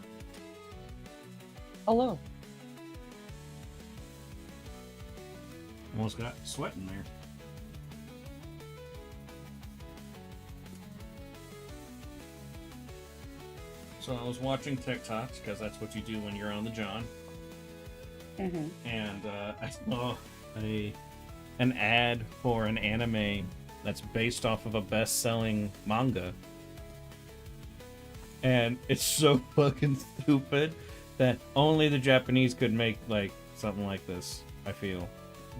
Hello. Almost got sweat in there. So I was watching TikToks because that's what you do when you're on the John. Mm-hmm. And I saw an ad for an anime that's based off of a best-selling manga. And it's so fucking stupid that only the Japanese could make like something like this, I feel.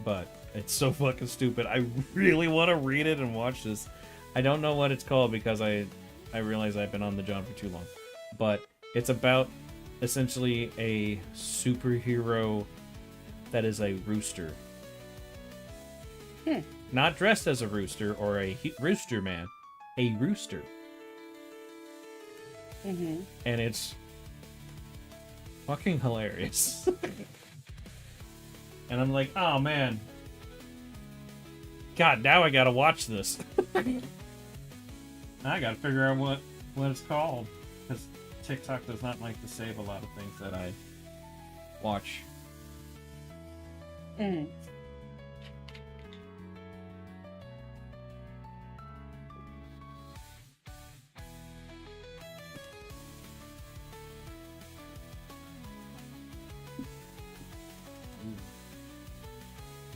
But it's so fucking stupid. I really want to read it and watch this. I don't know what it's called because I realize I've been on the John for too long. But it's about essentially a superhero that is a rooster. Not dressed as a rooster or a rooster man. A rooster. Mm-hmm. And it's fucking hilarious. And I'm like, oh man. God, now I gotta watch this. I gotta figure out what it's called. Because TikTok does not like to save a lot of things that I watch. Mm.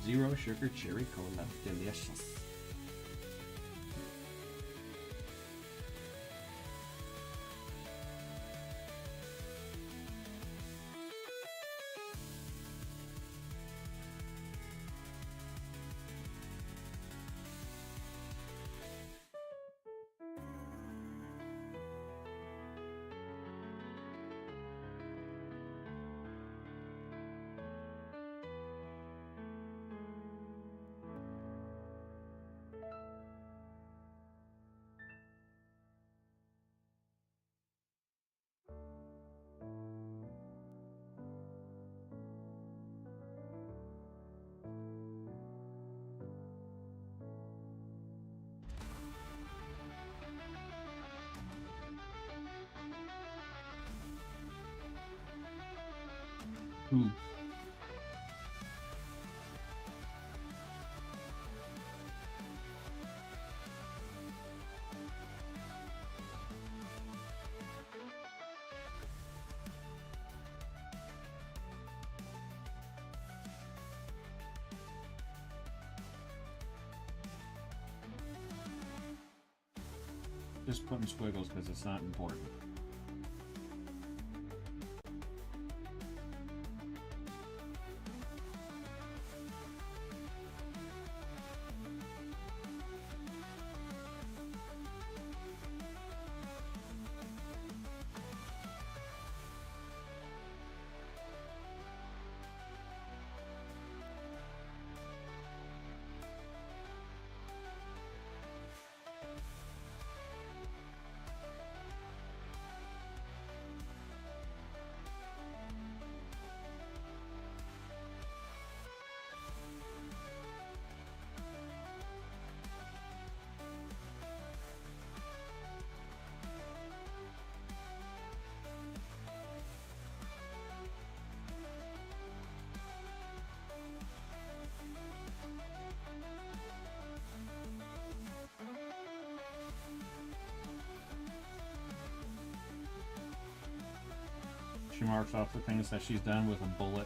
Zero sugar cherry cola, delicious. Ooh. Just putting squiggles because it's not important. She marks off the things that she's done with a bullet.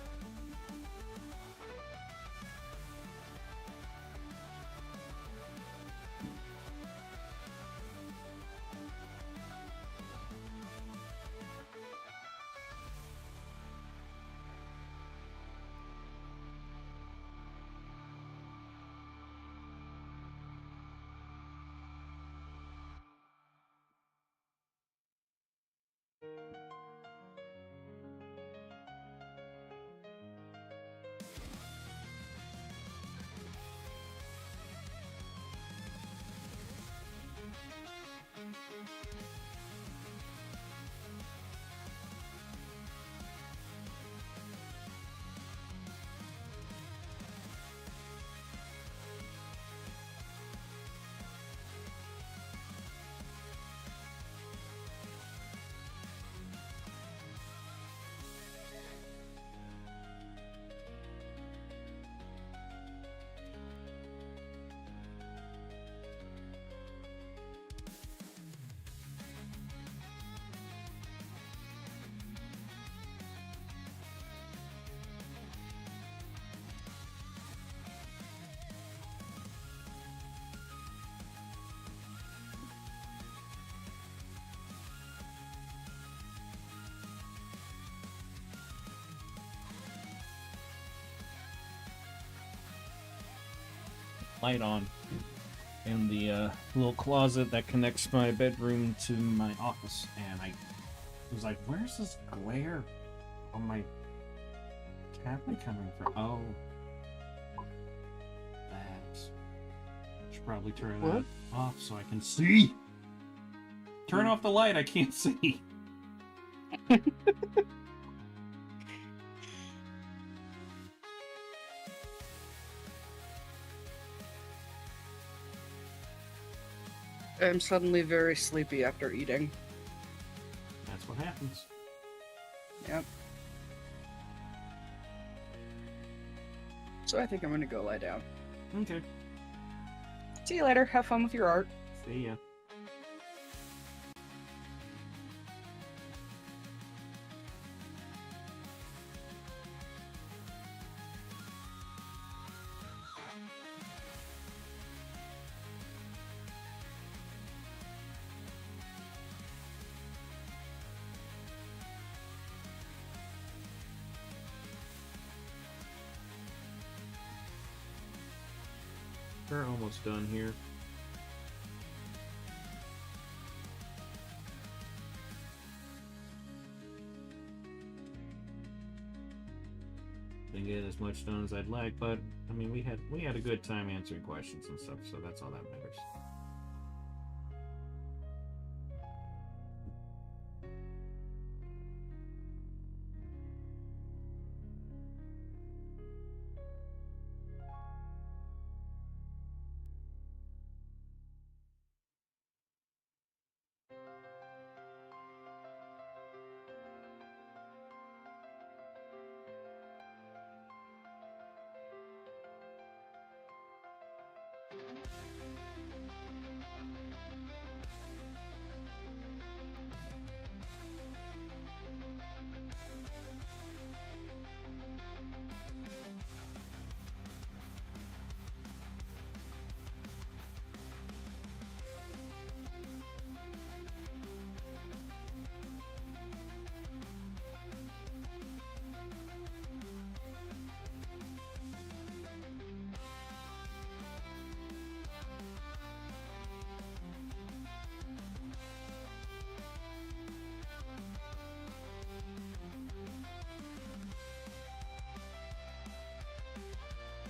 light on in the little closet that connects my bedroom to my office, and I was like, "Where's this glare on my cabinet coming from?" Oh, that. Should probably turn that off so I can see. Turn off the light. I can't see. I'm suddenly very sleepy after eating. That's what happens. Yep. So I think I'm gonna go lie down. Okay. See you later. Have fun with your art. See ya. We're almost done here. Didn't get as much done as I'd like, but I mean, we had a good time answering questions and stuff, so that's all that matters.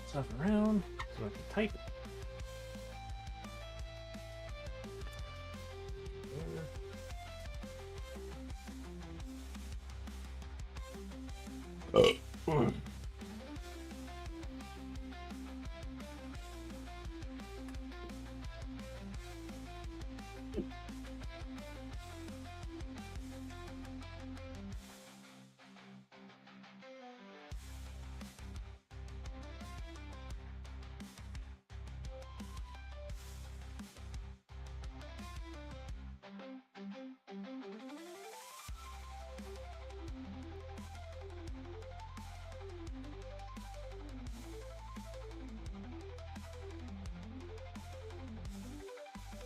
Stuff around so I can type it.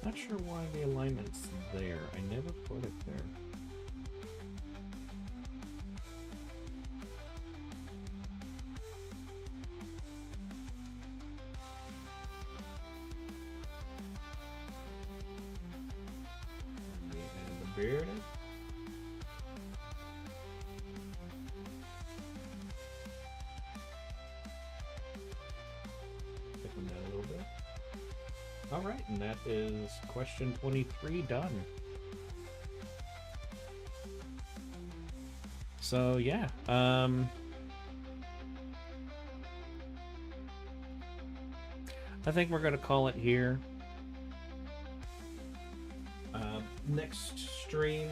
Not sure why the alignment's there. I never put it there. And the beard. Thicken that a little bit. All right, and that is question 23 done. So yeah, I think we're gonna call it here. Next stream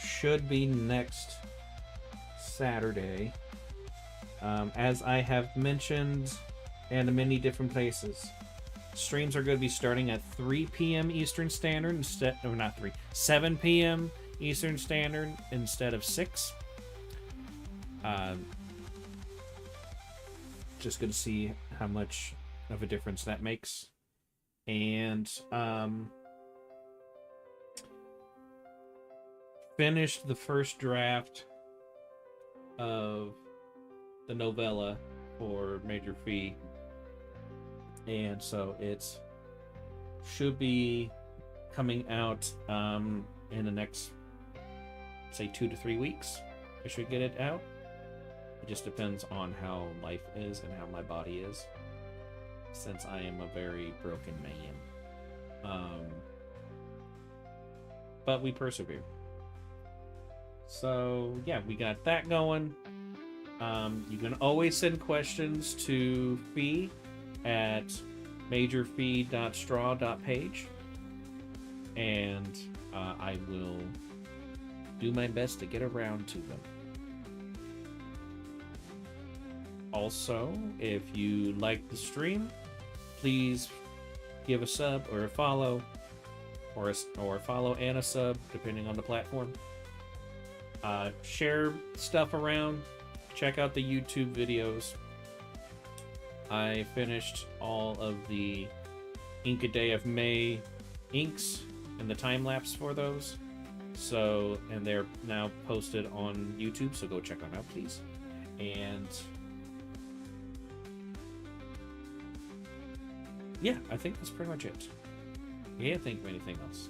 should be next Saturday, as I have mentioned, and in many different places. Streams are going to be starting at 3 p.m. Eastern Standard instead, or not 3, 7 p.m. Eastern Standard instead of 6. Just going to see how much of a difference that makes. And finished the first draft of the novella for Major Phee. and so it should be coming out in the next, say, 2 to 3 weeks. I should get it out. It just depends on how life is and how my body is, since I am a very broken man. But we persevere. So yeah, we got that going. You can always send questions to Phee at majorphee.straw.page, and I will do my best to get around to them. Also, if you like the stream, please give a sub or a follow, or follow and a sub, depending on the platform. Share stuff around. Check out the YouTube videos. I finished all of the Ink a Day of May inks and the time lapse for those. So, and they're now posted on YouTube, so go check them out, please. And yeah, I think that's pretty much it. I can't think of anything else.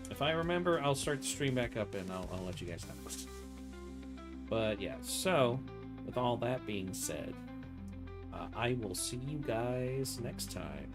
If I remember, I'll start the stream back up and I'll let you guys know. But yeah, so with all that being said, I will see you guys next time.